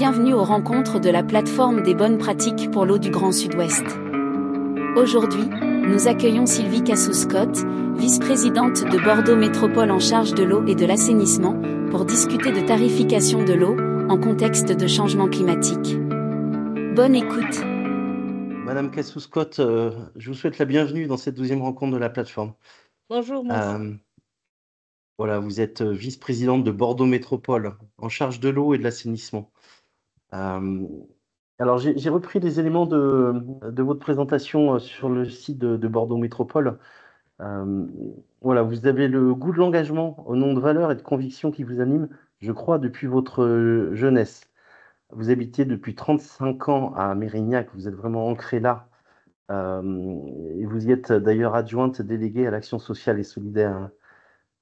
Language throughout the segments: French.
Bienvenue aux rencontres de la plateforme des bonnes pratiques pour l'eau du Grand Sud-Ouest. Aujourd'hui, nous accueillons Sylvie Cassou-Scott, vice-présidente de Bordeaux Métropole en charge de l'eau et de l'assainissement, pour discuter de tarification de l'eau, en contexte de changement climatique. Bonne écoute. Madame Cassou-Scott, je vous souhaite la bienvenue dans cette 12e rencontre de la plateforme. Bonjour, merci. Voilà, vous êtes vice-présidente de Bordeaux Métropole, en charge de l'eau et de l'assainissement. Alors, j'ai repris des éléments de votre présentation sur le site de Bordeaux Métropole. Voilà, vous avez le goût de l'engagement au nom de valeurs et de convictions qui vous animent, je crois, depuis votre jeunesse. Vous habitez depuis 35 ans à Mérignac, vous êtes vraiment ancré là. Et vous y êtes d'ailleurs adjointe déléguée à l'action sociale et solidaire.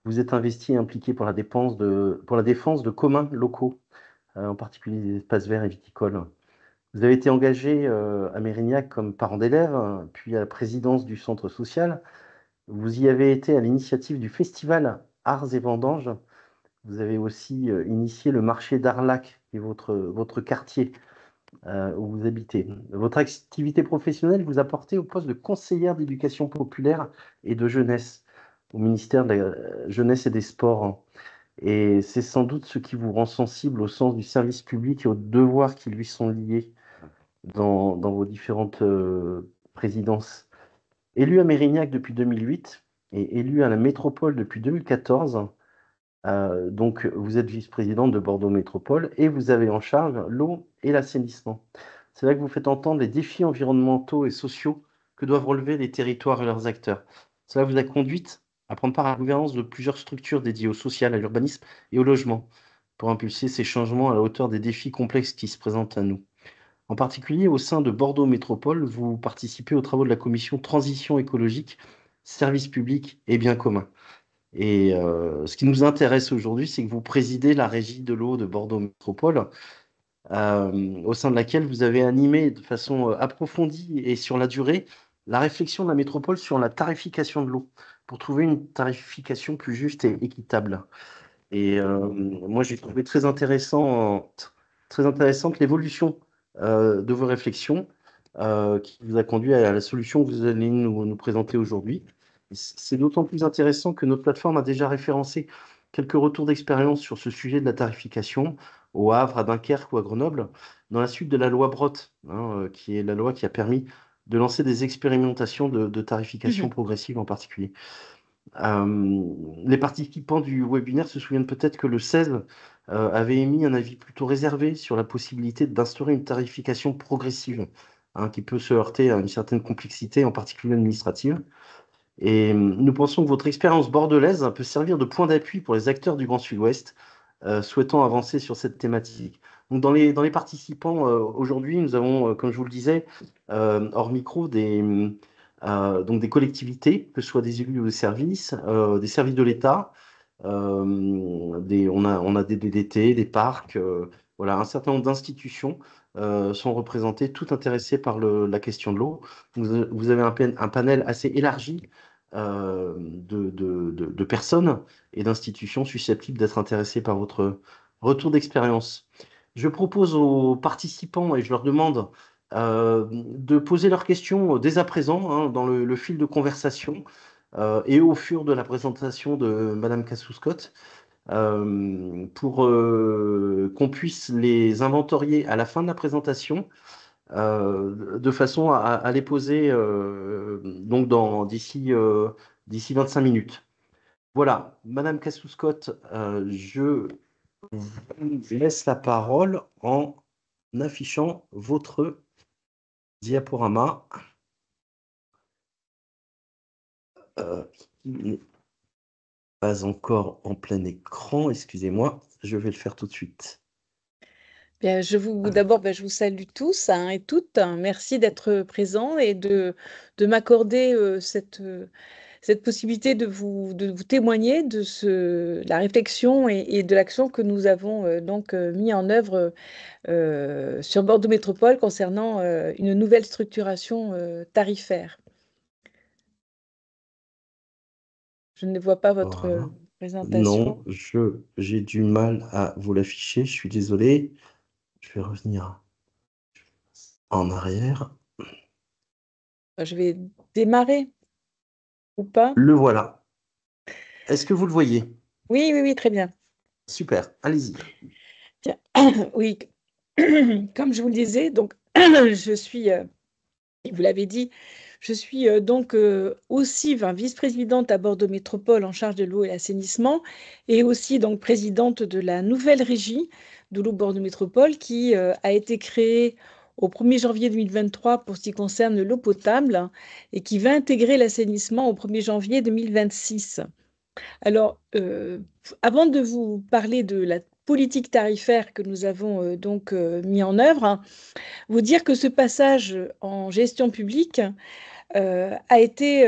Vous êtes investi et impliqué pour la défense de communs locaux, en particulier des espaces verts et viticoles. Vous avez été engagé à Mérignac comme parent d'élève, puis à la présidence du centre social. Vous y avez été à l'initiative du festival Arts et Vendanges. Vous avez aussi initié le marché d'Arlac, qui est votre quartier où vous habitez. Votre activité professionnelle vous a porté au poste de conseillère d'éducation populaire et de jeunesse au ministère de la Jeunesse et des Sports. Et c'est sans doute ce qui vous rend sensible au sens du service public et aux devoirs qui lui sont liés dans vos différentes présidences. Élu à Mérignac depuis 2008 et élu à la métropole depuis 2014, donc vous êtes vice-présidente de Bordeaux Métropole et vous avez en charge l'eau et l'assainissement. C'est là que vous faites entendre les défis environnementaux et sociaux que doivent relever les territoires et leurs acteurs. Cela vous a conduite à prendre part à la gouvernance de plusieurs structures dédiées au social, à l'urbanisme et au logement, pour impulser ces changements à la hauteur des défis complexes qui se présentent à nous. En particulier, au sein de Bordeaux Métropole, vous participez aux travaux de la commission Transition écologique, services publics et biens communs. Et ce qui nous intéresse aujourd'hui, c'est que vous présidez la régie de l'eau de Bordeaux Métropole, au sein de laquelle vous avez animé de façon approfondie et sur la durée la réflexion de la métropole sur la tarification de l'eau, pour trouver une tarification plus juste et équitable. Et moi, j'ai trouvé très intéressante l'évolution de vos réflexions qui vous a conduit à la solution que vous allez nous présenter aujourd'hui. C'est d'autant plus intéressant que notre plateforme a déjà référencé quelques retours d'expérience sur ce sujet de la tarification au Havre, à Dunkerque ou à Grenoble, dans la suite de la loi Brottes, qui est la loi qui a permis de lancer des expérimentations de tarification progressive en particulier. Les participants du webinaire se souviennent peut-être que le 16 avait émis un avis plutôt réservé sur la possibilité d'instaurer une tarification progressive, qui peut se heurter à une certaine complexité, en particulier administrative. Et nous pensons que votre expérience bordelaise peut servir de point d'appui pour les acteurs du Grand Sud-Ouest souhaitant avancer sur cette thématique. Donc dans les participants, aujourd'hui, nous avons, comme je vous le disais, hors micro, donc des collectivités, que ce soit des élus ou des services de l'État. On a des DDT, des parcs, voilà, un certain nombre d'institutions sont représentées, toutes intéressées par la question de l'eau. Vous avez un panel assez élargi de personnes et d'institutions susceptibles d'être intéressées par votre retour d'expérience. Je propose aux participants, et je leur demande de poser leurs questions dès à présent, dans le fil de conversation et au fur de la présentation de Madame Cassou-Scott, pour qu'on puisse les inventorier à la fin de la présentation, de façon à les poser donc d'ici 25 minutes. Voilà, Madame Cassou-Scott, je vous laisse la parole en affichant votre diaporama. Qui n'est pas encore en plein écran, excusez-moi, je vais le faire tout de suite. Bien, d'abord, je vous salue tous et toutes. Merci d'être présents et de m'accorder cette possibilité de vous témoigner de la réflexion et de l'action que nous avons mis en œuvre sur Bordeaux Métropole concernant une nouvelle structuration tarifaire. Je ne vois pas votre Voilà. présentation. Non, j'ai du mal à vous l'afficher, je suis désolé. Je vais revenir en arrière. Je vais démarrer ou pas? Le voilà. Est-ce que vous le voyez? Oui, oui, oui, très bien. Super, allez-y. Tiens, oui, comme je vous le disais, donc je suis, vous l'avez dit, je suis donc aussi vice-présidente à Bordeaux Métropole en charge de l'eau et l'assainissement et aussi donc présidente de la nouvelle régie de l'eau Bordeaux Métropole qui a été créée au 1er janvier 2023 pour ce qui concerne l'eau potable et qui va intégrer l'assainissement au 1er janvier 2026. Alors, avant de vous parler de la politique tarifaire que nous avons donc mis en œuvre, hein, vous dire que ce passage en gestion publique a été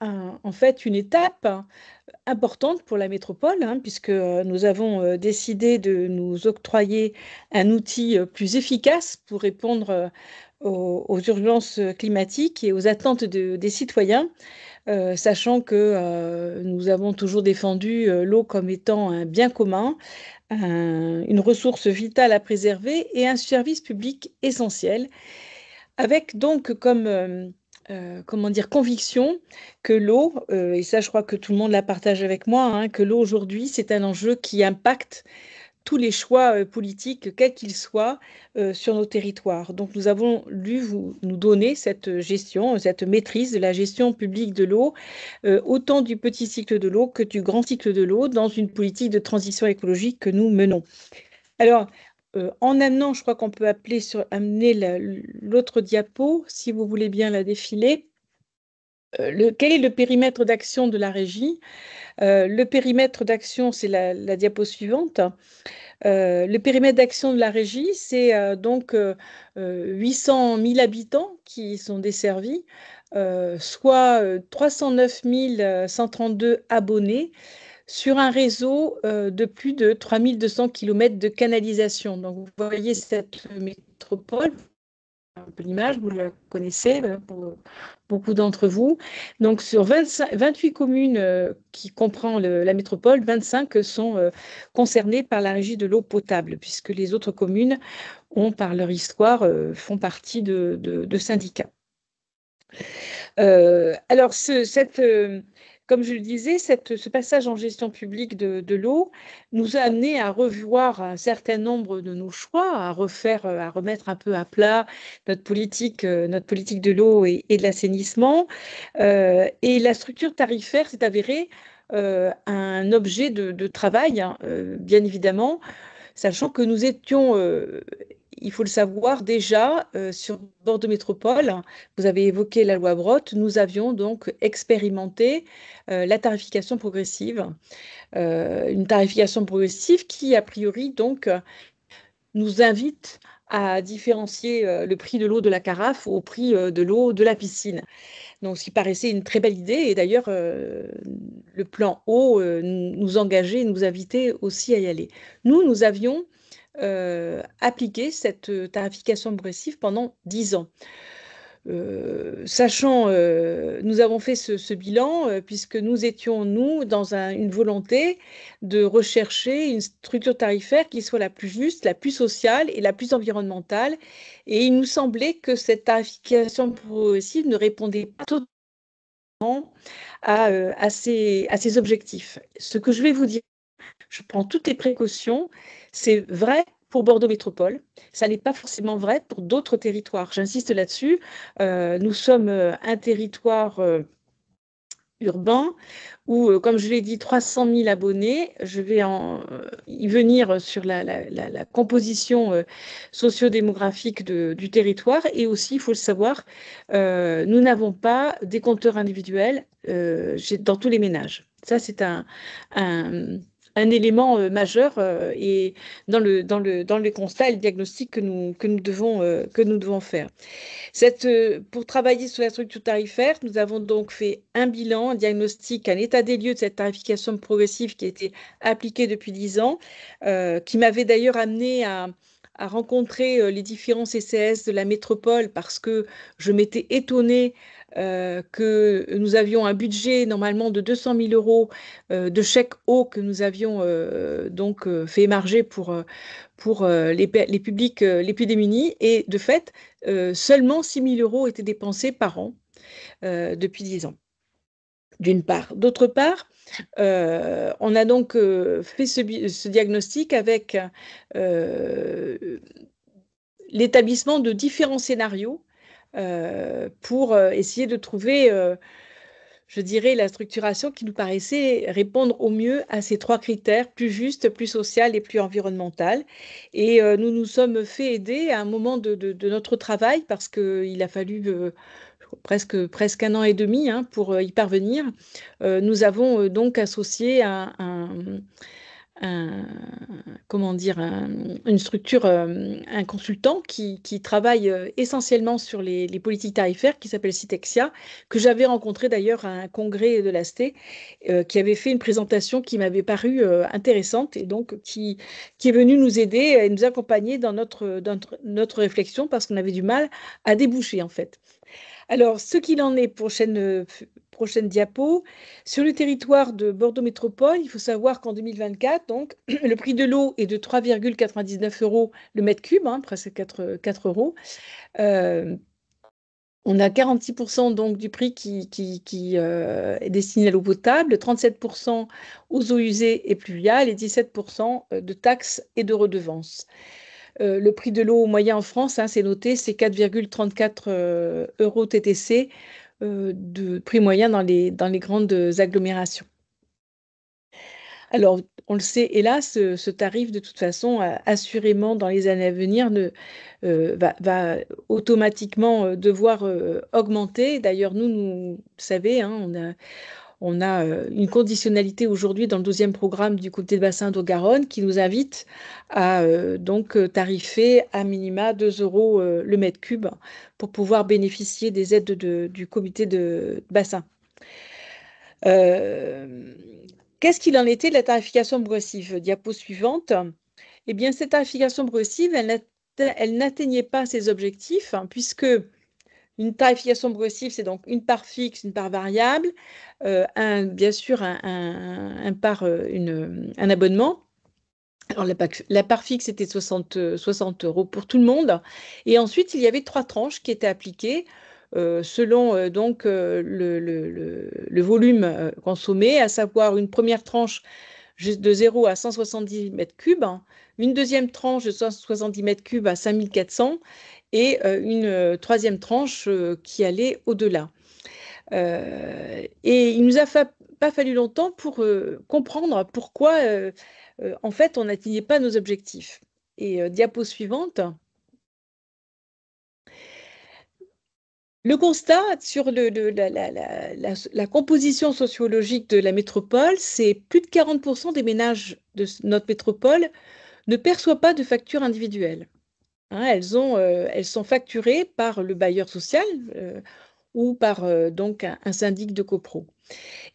en fait une étape importante pour la métropole, hein, puisque nous avons décidé de nous octroyer un outil plus efficace pour répondre aux urgences climatiques et aux attentes des citoyens, sachant que nous avons toujours défendu l'eau comme étant un bien commun, une ressource vitale à préserver et un service public essentiel, avec donc comme comment dire, conviction que l'eau, et ça je crois que tout le monde la partage avec moi, hein, que l'eau aujourd'hui c'est un enjeu qui impacte tous les choix politiques, quels qu'ils soient, sur nos territoires. Donc nous avons lu nous donner cette gestion, cette maîtrise de la gestion publique de l'eau, autant du petit cycle de l'eau que du grand cycle de l'eau dans une politique de transition écologique que nous menons. Alors, en amenant, je crois qu'on peut amener l'autre diapo, si vous voulez bien la défiler. Quel est le périmètre d'action de la régie? Le périmètre d'action, c'est la diapo suivante. Le périmètre d'action de la régie, c'est donc 800 000 habitants qui sont desservis, soit 309 132 abonnés, sur un réseau de plus de 3200 km de canalisation. Donc, vous voyez cette métropole, un peu l'image, vous la connaissez pour beaucoup d'entre vous. Donc, sur 28 communes qui comprend la métropole, 25 sont concernées par la régie de l'eau potable, puisque les autres communes ont, par leur histoire, font partie de syndicats. Alors, comme je le disais, ce passage en gestion publique de l'eau nous a amené à revoir un certain nombre de nos choix, à remettre un peu à plat notre politique de l'eau et de l'assainissement. Et la structure tarifaire s'est avérée un objet de travail, hein, bien évidemment, sachant que nous étions, il faut le savoir, déjà sur Bordeaux Métropole, vous avez évoqué la loi Brottes, nous avions donc expérimenté la tarification progressive. Une tarification progressive qui, a priori, donc, nous invite à différencier le prix de l'eau de la carafe au prix de l'eau de la piscine. Donc, ce qui paraissait une très belle idée. Et d'ailleurs, le plan eau nous engageait, nous invitait aussi à y aller. Nous avions appliqué cette tarification progressive pendant 10 ans. Nous avons fait ce bilan puisque nous étions, dans une volonté de rechercher une structure tarifaire qui soit la plus juste, la plus sociale et la plus environnementale. Et il nous semblait que cette tarification progressive ne répondait pas totalement à ces objectifs. Ce que je vais vous dire, je prends toutes les précautions, c'est vrai pour Bordeaux Métropole, ça n'est pas forcément vrai pour d'autres territoires. J'insiste là-dessus. Nous sommes un territoire urbain où, comme je l'ai dit, 300 000 abonnés. Je vais y venir sur la composition sociodémographique du territoire. Et aussi, il faut le savoir, nous n'avons pas des compteurs individuels dans tous les ménages. Ça, c'est un élément majeur et dans le constat et le diagnostic que nous devons faire. Pour travailler sur la structure tarifaire, nous avons donc fait un bilan, un diagnostic, un état des lieux de cette tarification progressive qui a été appliquée depuis 10 ans, qui m'avait d'ailleurs amené à rencontrer les différents CCS de la métropole parce que je m'étais étonnée que nous avions un budget normalement de 200 000 euros de chèque eau que nous avions fait émarger pour les publics les plus démunis. Et de fait, seulement 6 000 euros étaient dépensés par an depuis 10 ans, d'une part. D'autre part, on a donc fait ce diagnostic avec l'établissement de différents scénarios pour essayer de trouver, je dirais, la structuration qui nous paraissait répondre au mieux à ces trois critères, plus juste, plus social et plus environnemental. Et nous nous sommes fait aider à un moment de notre travail parce qu'il a fallu presque un an et demi pour y parvenir. Nous avons donc associé comment dire, une structure, un consultant qui travaille essentiellement sur les politiques tarifaires, qui s'appelle Citexia, que j'avais rencontré d'ailleurs à un congrès de l'ASTE, qui avait fait une présentation qui m'avait paru intéressante et donc qui est venu nous aider et nous accompagner dans notre réflexion parce qu'on avait du mal à déboucher en fait. Alors, ce qu'il en est, prochaine diapo, sur le territoire de Bordeaux Métropole, il faut savoir qu'en 2024, donc, le prix de l'eau est de 3,99 euros le mètre cube, presque 4 euros. On a 46% donc du prix qui est destiné à l'eau potable, 37% aux eaux usées et pluviales et 17% de taxes et de redevances. Le prix de l'eau moyen en France, c'est noté, c'est 4,34 euros TTC de prix moyen dans les grandes agglomérations. Alors, on le sait, hélas, ce tarif, de toute façon, assurément, dans les années à venir, va automatiquement devoir augmenter. D'ailleurs, vous savez, on a une conditionnalité aujourd'hui dans le 12e programme du comité de bassin d'Eau-Garonne qui nous invite à donc tarifer à minima 2 euros le mètre cube pour pouvoir bénéficier des aides du comité de bassin. Qu'est-ce qu'il en était de la tarification progressive? Diapo suivante. Eh bien, cette tarification progressive, elle n'atteignait pas ses objectifs puisque une tarification progressive, c'est donc une part fixe, une part variable, bien sûr un abonnement. Alors la part fixe était 60 euros pour tout le monde. Et ensuite, il y avait 3 tranches qui étaient appliquées selon le volume consommé, à savoir une première tranche de 0 à 170 mètres cubes, une deuxième tranche de 170 mètres cubes à 5400 et une troisième tranche qui allait au-delà. Et il ne nous a pas fallu longtemps pour comprendre pourquoi, en fait, on n'atteignait pas nos objectifs. Et diapo suivante. Le constat sur la composition sociologique de la métropole, c'est plus de 40% des ménages de notre métropole ne perçoivent pas de facture individuelle. Elles sont facturées par le bailleur social ou par donc un syndic de copro.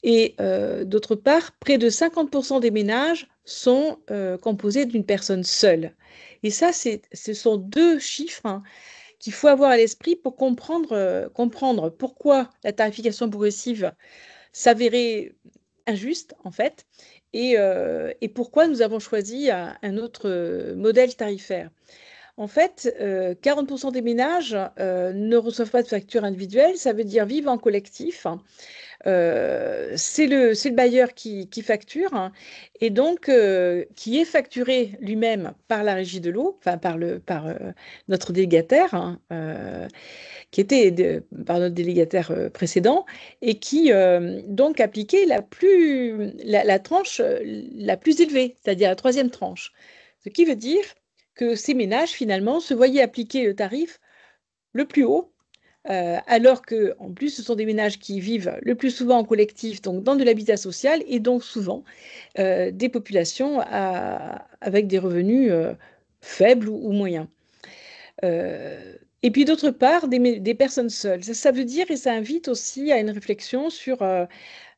Et d'autre part, près de 50% des ménages sont composés d'une personne seule. Et ça, ce sont 2 chiffres qu'il faut avoir à l'esprit pour comprendre pourquoi la tarification progressive s'avérait injuste, en fait, et pourquoi nous avons choisi un autre modèle tarifaire. En fait, 40% des ménages ne reçoivent pas de facture individuelle, ça veut dire vivre en collectif. C'est le bailleur qui facture et donc qui est facturé lui-même par la régie de l'eau, enfin par notre délégataire, qui était par notre délégataire précédent et qui donc appliquait la tranche la plus élevée, c'est-à-dire la 3e tranche. Ce qui veut dire que ces ménages, finalement, se voyaient appliquer le tarif le plus haut, alors qu'en plus, ce sont des ménages qui vivent le plus souvent en collectif, donc dans de l'habitat social, et donc souvent des populations avec des revenus faibles ou moyens. Et puis d'autre part, des personnes seules. Ça veut dire, et ça invite aussi à une réflexion sur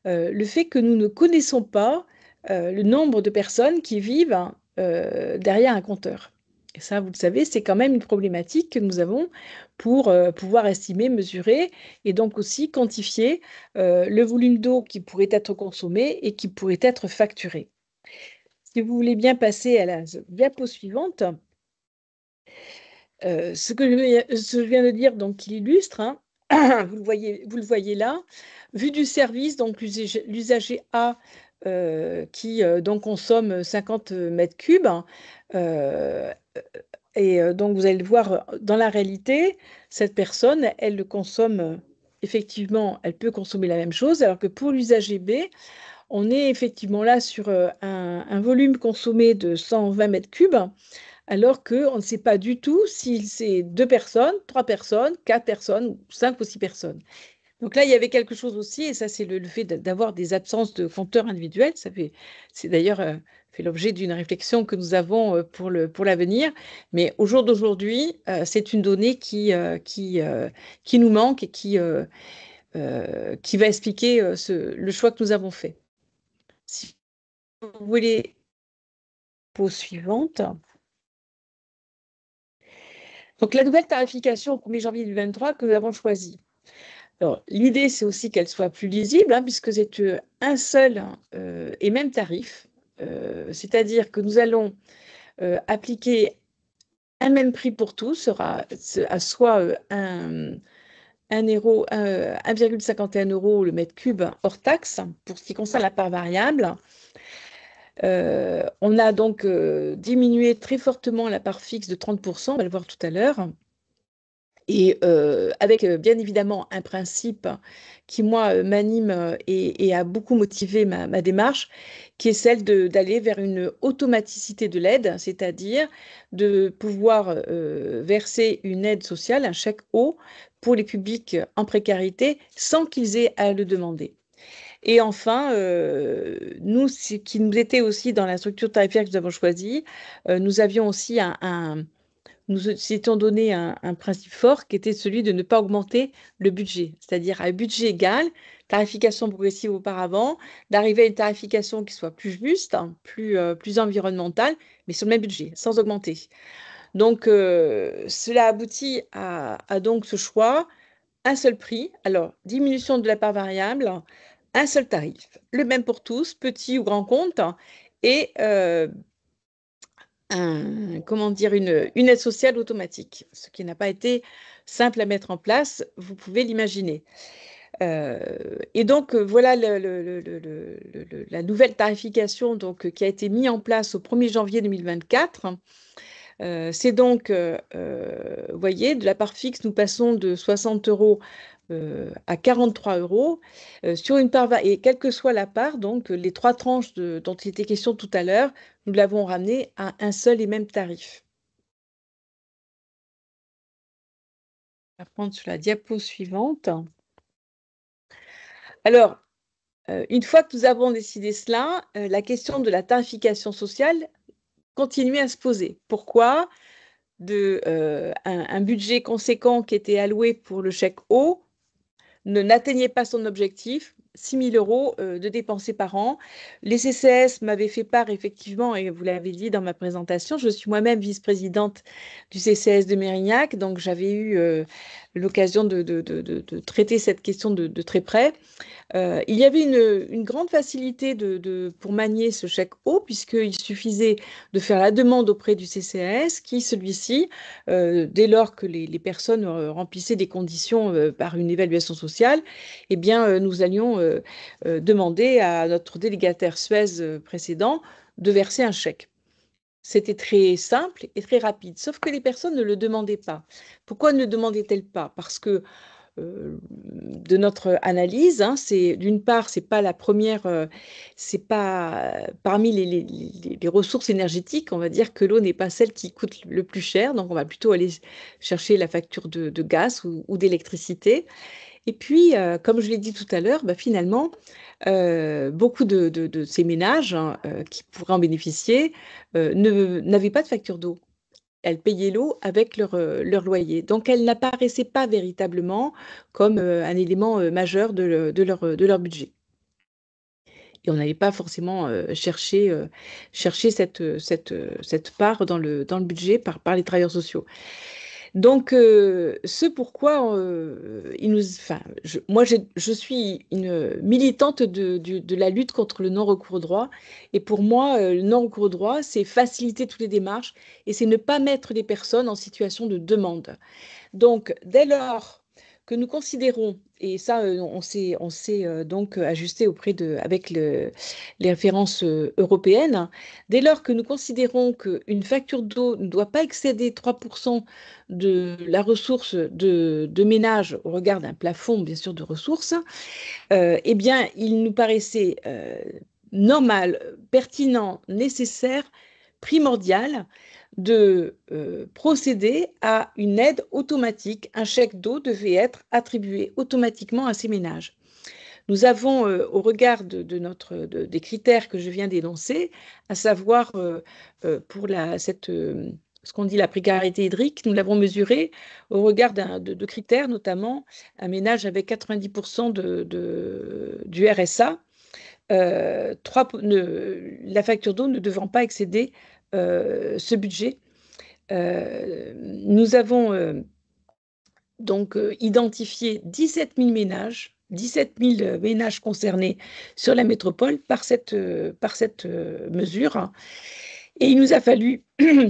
le fait que nous ne connaissons pas le nombre de personnes qui vivent derrière un compteur. Et ça, vous le savez, c'est quand même une problématique que nous avons pour pouvoir estimer, mesurer et donc aussi quantifier le volume d'eau qui pourrait être consommé et qui pourrait être facturé. Si vous voulez bien passer à la diapo suivante, ce que je viens de dire, donc, qui illustre, hein, vous le voyez là, vue du service, donc l'usager A qui donc consomme 50 mètres cubes. Donc, vous allez le voir dans la réalité, cette personne, elle consomme, effectivement, elle peut consommer la même chose, alors que pour l'usager B, on est effectivement là sur un volume consommé de 120 mètres cubes, alors qu'on ne sait pas du tout si c'est 2 personnes, 3 personnes, 4 personnes, ou 5 ou 6 personnes. Donc là, il y avait quelque chose aussi, et ça, c'est le fait d'avoir des absences de compteurs individuels. C'est d'ailleurs fait l'objet d'une réflexion que nous avons pour l'avenir. Mais au jour d'aujourd'hui, c'est une donnée qui nous manque et qui va expliquer le choix que nous avons fait. Si vous voulez, pause suivante. Donc, la nouvelle tarification au 1er janvier 2023 que nous avons choisie. Alors, l'idée, c'est aussi qu'elle soit plus lisible, hein, puisque c'est un seul et même tarif. C'est-à-dire que nous allons appliquer un même prix pour tous, à soit 1,51 € le mètre cube hors taxe, pour ce qui concerne la part variable. On a donc diminué très fortement la part fixe de 30%, on va le voir tout à l'heure. Et avec bien évidemment un principe qui, moi, m'anime et a beaucoup motivé ma démarche, qui est celle d'aller vers une automaticité de l'aide, c'est-à-dire de pouvoir verser une aide sociale, un chèque eau, pour les publics en précarité sans qu'ils aient à le demander. Et enfin, nous, ce qui nous était aussi dans la structure tarifaire que nous avons choisie, nous avions aussi nous étions donné un principe fort qui était celui de ne pas augmenter le budget, c'est-à-dire à un budget égal, tarification progressive auparavant, d'arriver à une tarification qui soit plus juste, hein, plus environnementale, mais sur le même budget, sans augmenter. Donc, cela aboutit à donc ce choix, un seul prix, alors diminution de la part variable, un seul tarif, le même pour tous, petit ou grand compte, et une aide sociale automatique, ce qui n'a pas été simple à mettre en place, vous pouvez l'imaginer. Et donc, voilà la nouvelle tarification donc, qui a été mise en place au 1er janvier 2024. C'est donc, vous voyez, de la part fixe, nous passons de 60 € à 43 € sur une part, et quelle que soit la part, donc les 3 tranches dont il était question tout à l'heure, nous l'avons ramené à un seul et même tarif. On va prendre sur la diapo suivante. Alors, une fois que nous avons décidé cela, la question de la tarification sociale continuait à se poser. Pourquoi un budget conséquent qui était alloué pour le chèque eau n'atteignait pas son objectif, 6 000 € de dépensés par an. Les CCS m'avaient fait part, effectivement, et vous l'avez dit dans ma présentation, je suis moi-même vice-présidente du CCS de Mérignac, donc j'avais eu l'occasion de traiter cette question de très près. Il y avait une grande facilité pour manier ce chèque eau, puisqu'il suffisait de faire la demande auprès du CCAS, qui, celui-ci, dès lors que les personnes remplissaient des conditions par une évaluation sociale, eh bien, nous allions demander à notre délégataire Suez précédent de verser un chèque. C'était très simple et très rapide, sauf que les personnes ne le demandaient pas. Pourquoi ne le demandaient-elles pas? Parce que de notre analyse, hein, d'une part, c'est pas la première, c'est pas parmi les ressources énergétiques, on va dire que l'eau n'est pas celle qui coûte le plus cher, donc on va plutôt aller chercher la facture de gaz ou d'électricité. Et puis, comme je l'ai dit tout à l'heure, bah, finalement, beaucoup de ces ménages, hein, qui pourraient en bénéficier n'avaient pas de facture d'eau. Elles payaient l'eau avec leur loyer. Donc, elles n'apparaissaient pas véritablement comme un élément majeur de leur budget. et on n'allait pas forcément chercher cette part dans le budget par les travailleurs sociaux. Donc, ce pourquoi moi, je suis une militante de la lutte contre le non-recours au droit. Et pour moi, le non-recours au droit, c'est faciliter toutes les démarches et c'est ne pas mettre les personnes en situation de demande. Donc, dès lors que nous considérons, et ça, on s'est donc ajusté avec les références européennes, dès lors que nous considérons qu'une facture d'eau ne doit pas excéder 3% de la ressource de ménage au regard d'un plafond, bien sûr, de ressources, eh bien, il nous paraissait normal, pertinent, nécessaire, primordial de procéder à une aide automatique. Un chèque d'eau devait être attribué automatiquement à ces ménages. Nous avons, au regard des critères que je viens d'énoncer, à savoir pour ce qu'on dit la précarité hydrique, nous l'avons mesuré au regard de critères, notamment un ménage avec 90% du RSA, la facture d'eau ne devant pas excéder ce budget. Nous avons donc identifié 17 000 ménages, 17 000 ménages concernés sur la métropole par cette mesure. Et il nous a fallu,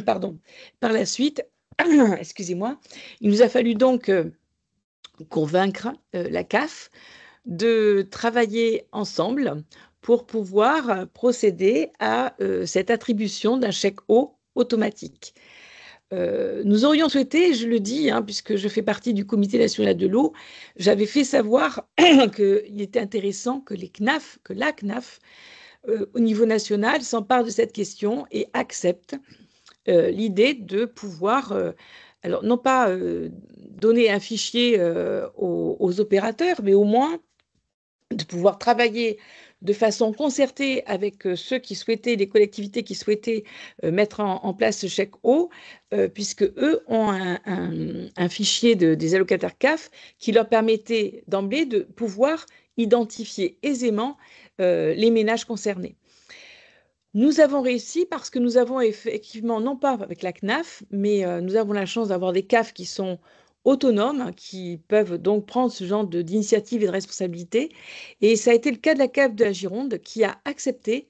pardon, par la suite, excusez-moi, il nous a fallu donc convaincre la CAF de travailler ensemble pour pouvoir procéder à cette attribution d'un chèque eau automatique. Nous aurions souhaité, je le dis, puisque je fais partie du Comité national de l'eau, j'avais fait savoir qu'il était intéressant que la CNAF, au niveau national, s'empare de cette question et accepte l'idée de pouvoir, alors non pas donner un fichier aux opérateurs, mais au moins de pouvoir travailler de façon concertée avec ceux qui souhaitaient, les collectivités qui souhaitaient mettre en place ce chèque eau, puisque eux ont un fichier des allocataires CAF qui leur permettait d'emblée de pouvoir identifier aisément les ménages concernés. Nous avons réussi parce que nous avons effectivement, non pas avec la CNAF, mais nous avons la chance d'avoir des CAF qui sont autonomes, qui peuvent donc prendre ce genre d'initiative et de responsabilité. Et ça a été le cas de la CAF de la Gironde qui a accepté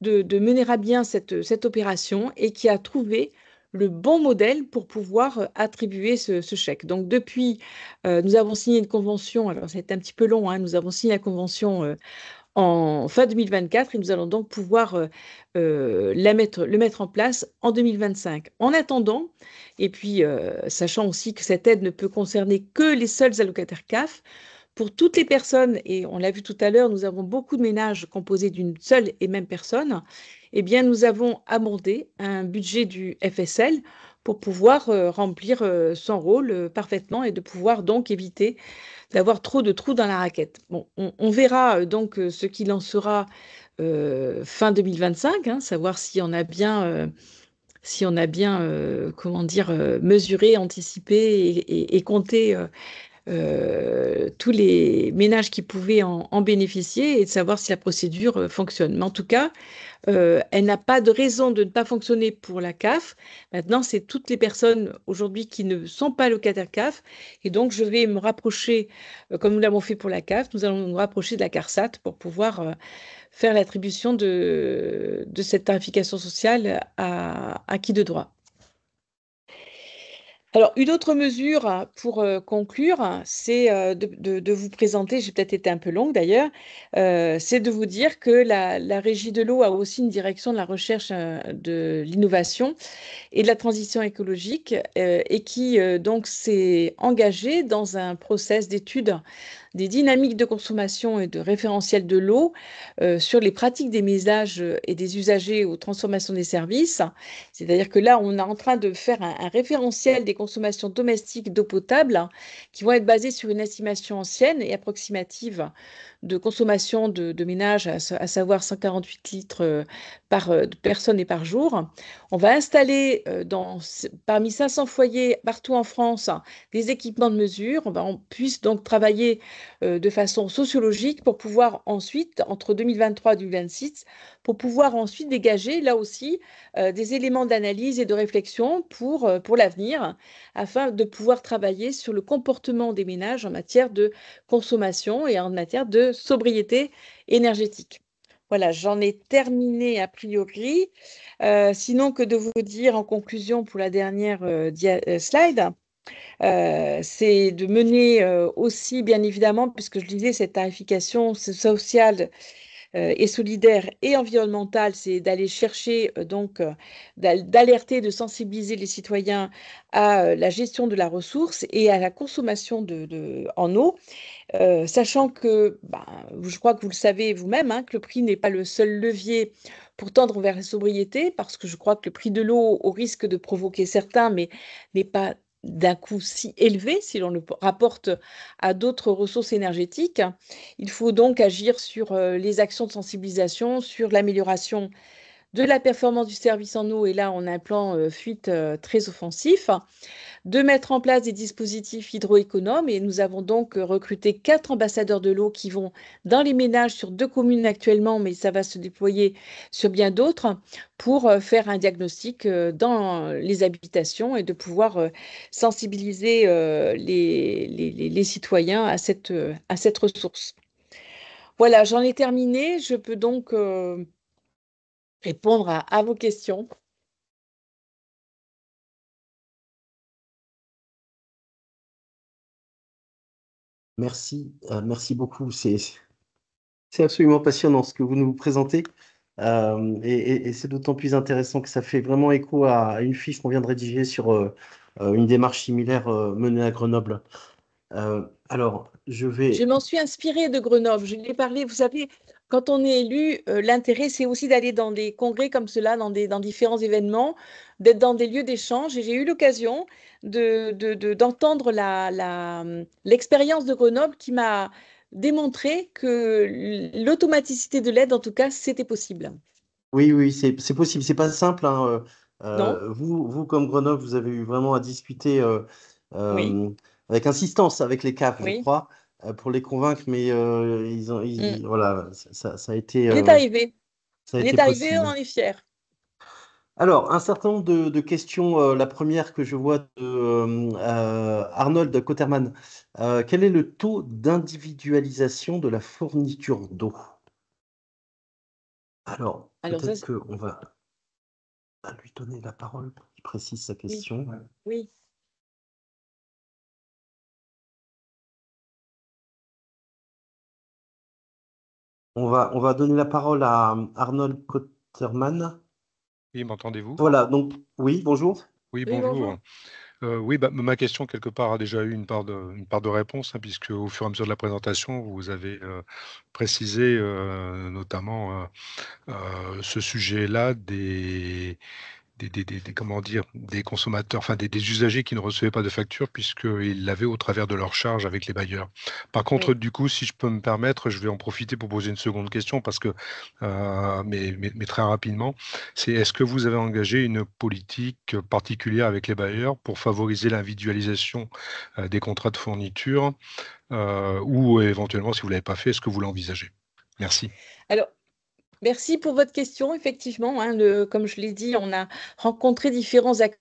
de mener à bien cette opération et qui a trouvé le bon modèle pour pouvoir attribuer ce chèque. Donc depuis, nous avons signé une convention, alors ça a été un petit peu long, nous avons signé la convention en fin 2024 et nous allons donc pouvoir le mettre en place en 2025. En attendant, et puis sachant aussi que cette aide ne peut concerner que les seuls allocataires CAF, pour toutes les personnes, et on l'a vu tout à l'heure, nous avons beaucoup de ménages composés d'une seule et même personne, eh bien nous avons abondé un budget du FSL pour pouvoir remplir son rôle parfaitement et de pouvoir donc éviter d'avoir trop de trous dans la raquette. Bon, on verra donc ce qu'il en sera fin 2025, savoir si on a bien, comment dire, mesuré, anticipé et compté tous les ménages qui pouvaient en bénéficier et de savoir si la procédure fonctionne. Mais en tout cas, elle n'a pas de raison de ne pas fonctionner pour la CAF. Maintenant, c'est toutes les personnes aujourd'hui qui ne sont pas locataires CAF. Et donc, je vais me rapprocher, comme nous l'avons fait pour la CAF, nous allons nous rapprocher de la CARSAT pour pouvoir faire l'attribution de cette tarification sociale à qui de droit. Alors, une autre mesure pour conclure, c'est de vous présenter, j'ai peut-être été un peu longue d'ailleurs, c'est de vous dire que la Régie de l'eau a aussi une direction de la recherche de l'innovation et de la transition écologique et qui donc s'est engagée dans un process d'étude des dynamiques de consommation et de référentiel de l'eau sur les pratiques des ménages et des usagers aux transformations des services. C'est-à-dire que là, on est en train de faire un référentiel des consommations domestiques d'eau potable qui vont être basées sur une estimation ancienne et approximative de consommation de ménage, à savoir 148 litres par personne et par jour. On va installer parmi 500 foyers partout en France des équipements de mesure. On puisse donc travailler de façon sociologique pour pouvoir ensuite, entre 2023 et 2026, pour pouvoir ensuite dégager là aussi des éléments d'analyse et de réflexion pour l'avenir, afin de pouvoir travailler sur le comportement des ménages en matière de consommation et en matière de sobriété énergétique. Voilà, j'en ai terminé a priori. Sinon, que de vous dire en conclusion pour la dernière slide, c'est de mener aussi, bien évidemment, puisque je disais, cette tarification sociale et solidaire et environnementale, c'est d'aller chercher, d'alerter, de sensibiliser les citoyens à la gestion de la ressource et à la consommation en eau. Sachant que, je crois que vous le savez vous-même, hein, que le prix n'est pas le seul levier pour tendre vers la sobriété, parce que je crois que le prix de l'eau, au risque de provoquer certains, mais n'est pas d'un coût si élevé si l'on le rapporte à d'autres ressources énergétiques. Il faut donc agir sur les actions de sensibilisation, sur l'amélioration de la performance du service en eau, et là on a un plan fuite très offensif, de mettre en place des dispositifs hydroéconomes, et nous avons donc recruté 4 ambassadeurs de l'eau qui vont dans les ménages sur 2 communes actuellement, mais ça va se déployer sur bien d'autres, pour faire un diagnostic dans les habitations et de pouvoir sensibiliser les citoyens à cette ressource. Voilà, j'en ai terminé. Je peux donc répondre à vos questions. Merci, merci beaucoup. C'est absolument passionnant ce que vous nous présentez. Et c'est d'autant plus intéressant que ça fait vraiment écho à une fiche qu'on vient de rédiger sur une démarche similaire menée à Grenoble. Alors, je Je vais... m'en suis inspirée de Grenoble. Je l'ai parlé, vous savez, quand on est élu, l'intérêt, c'est aussi d'aller dans des congrès comme cela, dans différents événements, d'être dans des lieux d'échange. Et j'ai eu l'occasion d'entendre l'expérience de Grenoble, qui m'a démontré que l'automaticité de l'aide, en tout cas, c'était possible. Oui, oui, c'est possible. C'est pas simple, hein. Non? Vous, comme Grenoble, vous avez eu vraiment à discuter Oui, avec insistance avec les CAF, je oui. crois, pour les convaincre, mais Mm. voilà, On est arrivé. ça a On été est arrivé, on possible. en est fiers. Alors, un certain nombre de questions. La première que je vois de Arnold Koterman. Quel est le taux d'individualisation de la fourniture d'eau? Alors, Alors ça, peut-être qu'on va lui donner la parole pour qu'il précise sa oui, question. oui. On va donner la parole à Arnold Koterman. Oui, m'entendez-vous? Voilà, donc, oui, bonjour. Oui, Oui, bonjour. bonjour. Oui, ma question, quelque part, a déjà eu une part de réponse, hein, puisque au fur et à mesure de la présentation, vous avez précisé notamment ce sujet-là comment dire, des consommateurs, enfin des usagers qui ne recevaient pas de facture puisqu'ils l'avaient au travers de leur charge avec les bailleurs. Par contre, Oui. du coup, si je peux me permettre, je vais en profiter pour poser une seconde question parce que, mais très rapidement, c'est est-ce que vous avez engagé une politique particulière avec les bailleurs pour favoriser l'individualisation des contrats de fourniture ou éventuellement, si vous ne l'avez pas fait, est-ce que vous l'envisagez? Merci. Alors, merci pour votre question. Effectivement, hein, comme je l'ai dit, on a rencontré différents acteurs.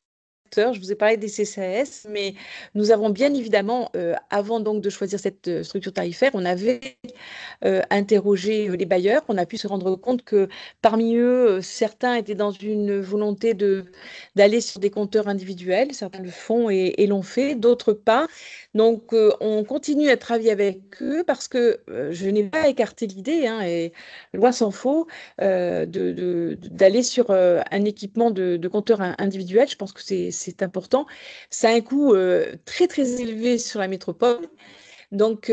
Je vous ai parlé des CCAS, mais nous avons bien évidemment, avant donc de choisir cette structure tarifaire, on avait interrogé les bailleurs. On a pu se rendre compte que parmi eux, certains étaient dans une volonté d'aller sur des compteurs individuels. Certains le font et l'ont fait, d'autres pas. Donc, on continue à travailler avec eux parce que je n'ai pas écarté l'idée, hein, et loin s'en faut, d'aller sur un équipement de compteurs individuels. Je pense que c'est important. Ça a un coût très, très élevé sur la métropole. Donc,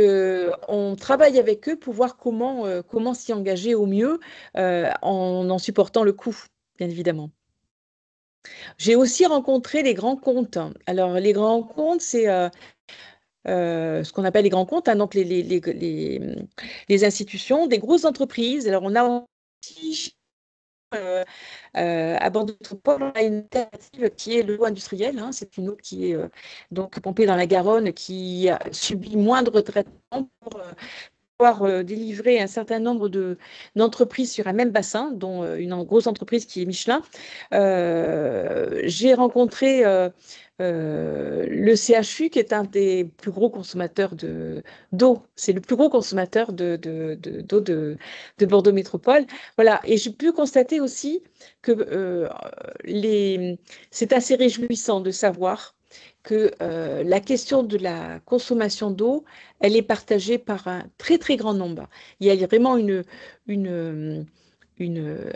on travaille avec eux pour voir comment s'y engager au mieux en supportant le coût, bien évidemment. J'ai aussi rencontré les grands comptes. Alors, les grands comptes, c'est ce qu'on appelle les grands comptes, hein, donc les institutions, des grosses entreprises. Alors, on a aussi à Bordeaux Métropole, on a une alternative qui est l'eau industrielle. Hein. C'est une eau qui est donc pompée dans la Garonne, qui subit moins de retraitement pour pouvoir délivrer un certain nombre d'entreprises sur un même bassin, dont une grosse entreprise qui est Michelin. J'ai rencontré le CHU, qui est un des plus gros consommateurs d'eau. C'est le plus gros consommateur d'eau de Bordeaux Métropole. Voilà. Et j'ai pu constater aussi que c'est assez réjouissant de savoir que la question de la consommation d'eau, elle est partagée par un très, très grand nombre. Il y a vraiment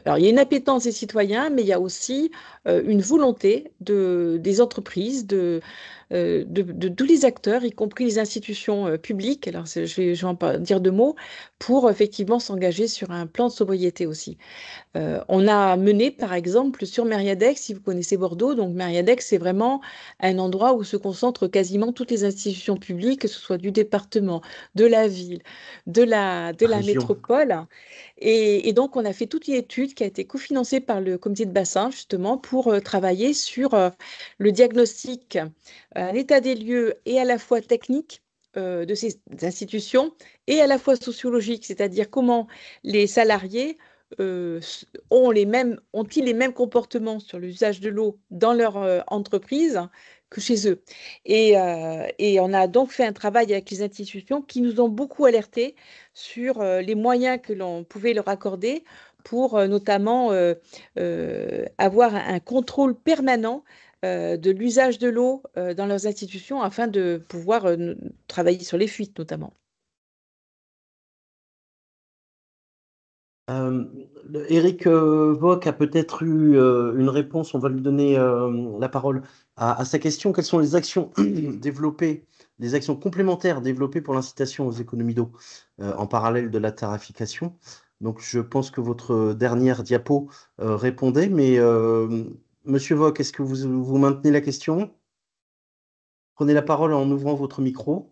alors, il y a une appétence des citoyens, mais il y a aussi une volonté des entreprises, de tous les acteurs, y compris les institutions publiques, alors je vais en dire deux mots, pour effectivement s'engager sur un plan de sobriété aussi. On a mené, par exemple, sur Mériadex, si vous connaissez Bordeaux, donc Mériadex, c'est vraiment un endroit où se concentrent quasiment toutes les institutions publiques, que ce soit du département, de la ville, de la Région. métropole. Et donc, on a fait toute une étude qui a été cofinancée par le comité de bassin, justement, pour travailler sur le diagnostic, un état des lieux et à la fois technique de ces institutions et à la fois sociologique, c'est-à-dire comment les salariés ont-ils les mêmes comportements sur l'usage de l'eau dans leur entreprise que chez eux. Et on a donc fait un travail avec les institutions qui nous ont beaucoup alertés sur les moyens que l'on pouvait leur accorder pour notamment avoir un contrôle permanent de l'usage de l'eau dans leurs institutions afin de pouvoir travailler sur les fuites notamment. Eric Vock a peut-être eu une réponse, on va lui donner la parole à sa question. Quelles sont les actions développées, les actions complémentaires développées pour l'incitation aux économies d'eau en parallèle de la tarification? Donc je pense que votre dernière diapo répondait, mais Monsieur Vock, est-ce que vous maintenez la question? Prenez la parole en ouvrant votre micro.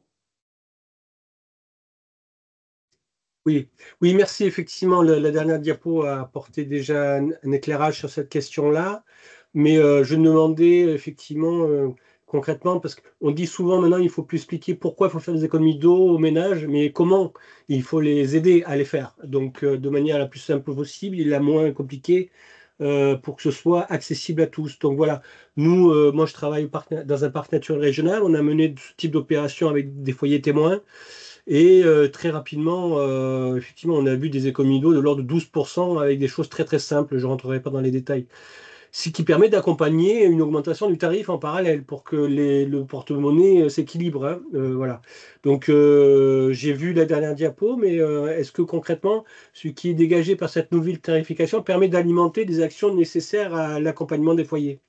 Oui, oui, merci. Effectivement, la dernière diapo a apporté déjà un éclairage sur cette question-là. Mais je me demandais effectivement concrètement, parce qu'on dit souvent maintenant il faut plus expliquer pourquoi il faut faire des économies d'eau aux ménages, mais comment il faut les aider à les faire. Donc de manière la plus simple possible et la moins compliquée pour que ce soit accessible à tous. Donc voilà, nous, moi je travaille dans un parc naturel régional, on a mené ce type d'opération avec des foyers témoins. Et très rapidement, effectivement, on a vu des économies d'eau de l'ordre de 12% avec des choses très très simples, je ne rentrerai pas dans les détails. Ce qui permet d'accompagner une augmentation du tarif en parallèle pour que le porte-monnaie s'équilibre. Hein, voilà. Donc j'ai vu la dernière diapo, mais est-ce que concrètement, ce qui est dégagé par cette nouvelle tarification permet d'alimenter des actions nécessaires à l'accompagnement des foyers?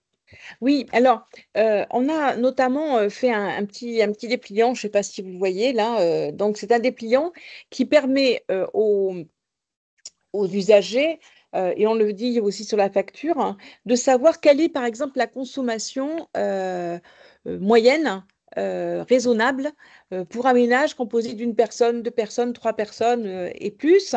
Oui, alors, on a notamment fait un petit dépliant, je ne sais pas si vous le voyez là. Donc, c'est un dépliant qui permet aux usagers, et on le dit aussi sur la facture, hein, de savoir quelle est, par exemple, la consommation moyenne, raisonnable, pour un ménage composé d'une personne, deux personnes, trois personnes et plus,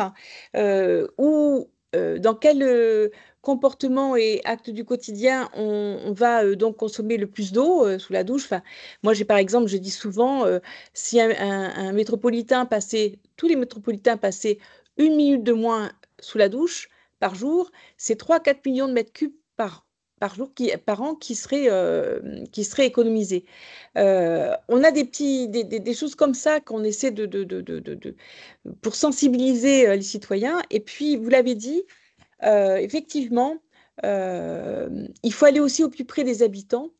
ou dans quel comportement et acte du quotidien on va donc consommer le plus d'eau sous la douche. Enfin, moi, j'ai par exemple, je dis souvent, si un métropolitain passait, tous les métropolitains passaient une minute de moins sous la douche par jour, c'est 3-4 millions de mètres cubes par an qui seraient économisés. On a des choses comme ça qu'on essaie pour sensibiliser les citoyens. Et puis, vous l'avez dit, effectivement, il faut aller aussi au plus près des habitants.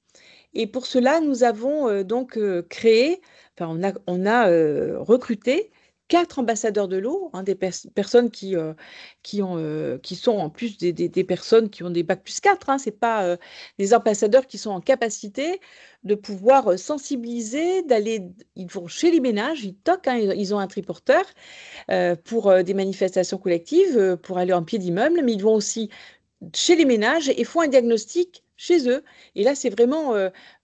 Et pour cela, nous avons donc créé, enfin, recruté 4 ambassadeurs de l'eau, hein, des personnes qui sont en plus des personnes qui ont des bac plus 4. Hein, c'est pas des ambassadeurs qui sont en capacité de pouvoir sensibiliser, ils vont chez les ménages, ils toquent, hein, ils ont un triporteur pour des manifestations collectives, pour aller en pied d'immeuble, mais ils vont aussi chez les ménages et font un diagnostic chez eux. Et là, c'est vraiment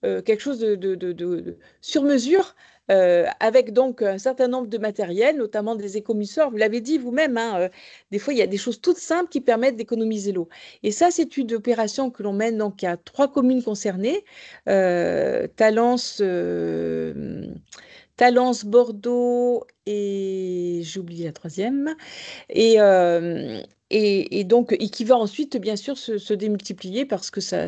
quelque chose de sur mesure avec donc un certain nombre de matériels, notamment des écomuseurs. Vous l'avez dit vous-même, hein, des fois, il y a des choses toutes simples qui permettent d'économiser l'eau. Et ça, c'est une opération que l'on mène. Donc, il y a 3 communes concernées, Talence, Talence, Bordeaux et j'ai oublié la troisième. Et, euh, et donc, et qui va ensuite, bien sûr, se démultiplier parce que ça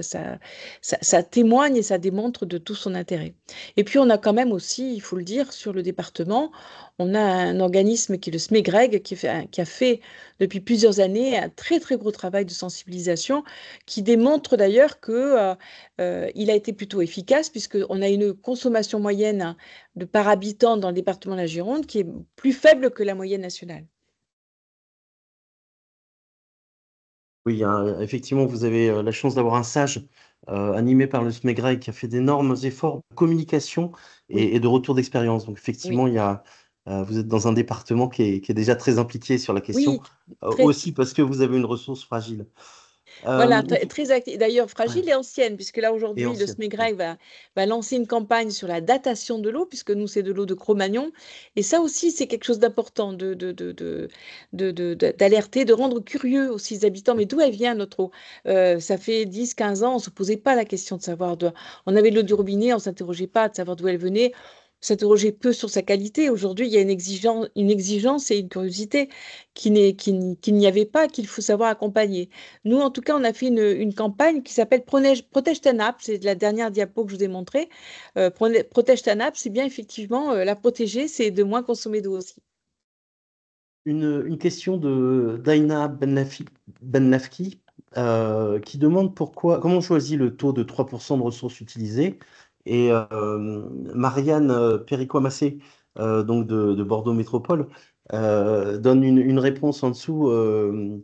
témoigne et ça démontre de tout son intérêt. Et puis, on a quand même aussi, il faut le dire, sur le département, on a un organisme qui est le SMEGREG, qui a fait depuis plusieurs années un très, très gros travail de sensibilisation, qui démontre d'ailleurs que, il a été plutôt efficace, puisqu'on a une consommation moyenne de par habitant dans le département de la Gironde qui est plus faible que la moyenne nationale. Oui, hein, effectivement, vous avez la chance d'avoir un sage animé par le SMEGREG qui a fait d'énormes efforts de communication Oui, et de retour d'expérience. Donc, oui, effectivement, vous êtes dans un département qui est déjà très impliqué sur la question, oui, très, aussi parce que vous avez une ressource fragile. voilà, Il très, faut- très active, d'ailleurs ouais, fragile et ancienne, puisque là et aujourd'hui, le ancienne. Ouais. SMEGREG va lancer une campagne sur la datation de l'eau, puisque nous, c'est de l'eau de Cro-Magnon. Et ça aussi, c'est quelque chose d'important d'alerter, de rendre curieux aussi les habitants. Mais d'où elle vient notre eau? Ça fait 10, 15 ans, on ne se posait pas la question de savoir. On avait l'eau du robinet, on ne s'interrogeait pas de savoir d'où elle venait. On s'interrogeait peu sur sa qualité. Aujourd'hui, il y a une exigence et une curiosité qu'il n'y avait pas, qu'il faut savoir accompagner. Nous, en tout cas, on a fait une campagne qui s'appelle Protège ta nappe. C'est la dernière diapo que je vous ai montrée. Protège ta nappe, c'est bien effectivement la protéger, c'est de moins consommer d'eau aussi. Une question de Daina Benlafki qui demande comment on choisit le taux de 3% de ressources utilisées. Et Marianne Péricoimassé, donc de Bordeaux Métropole, donne une réponse en dessous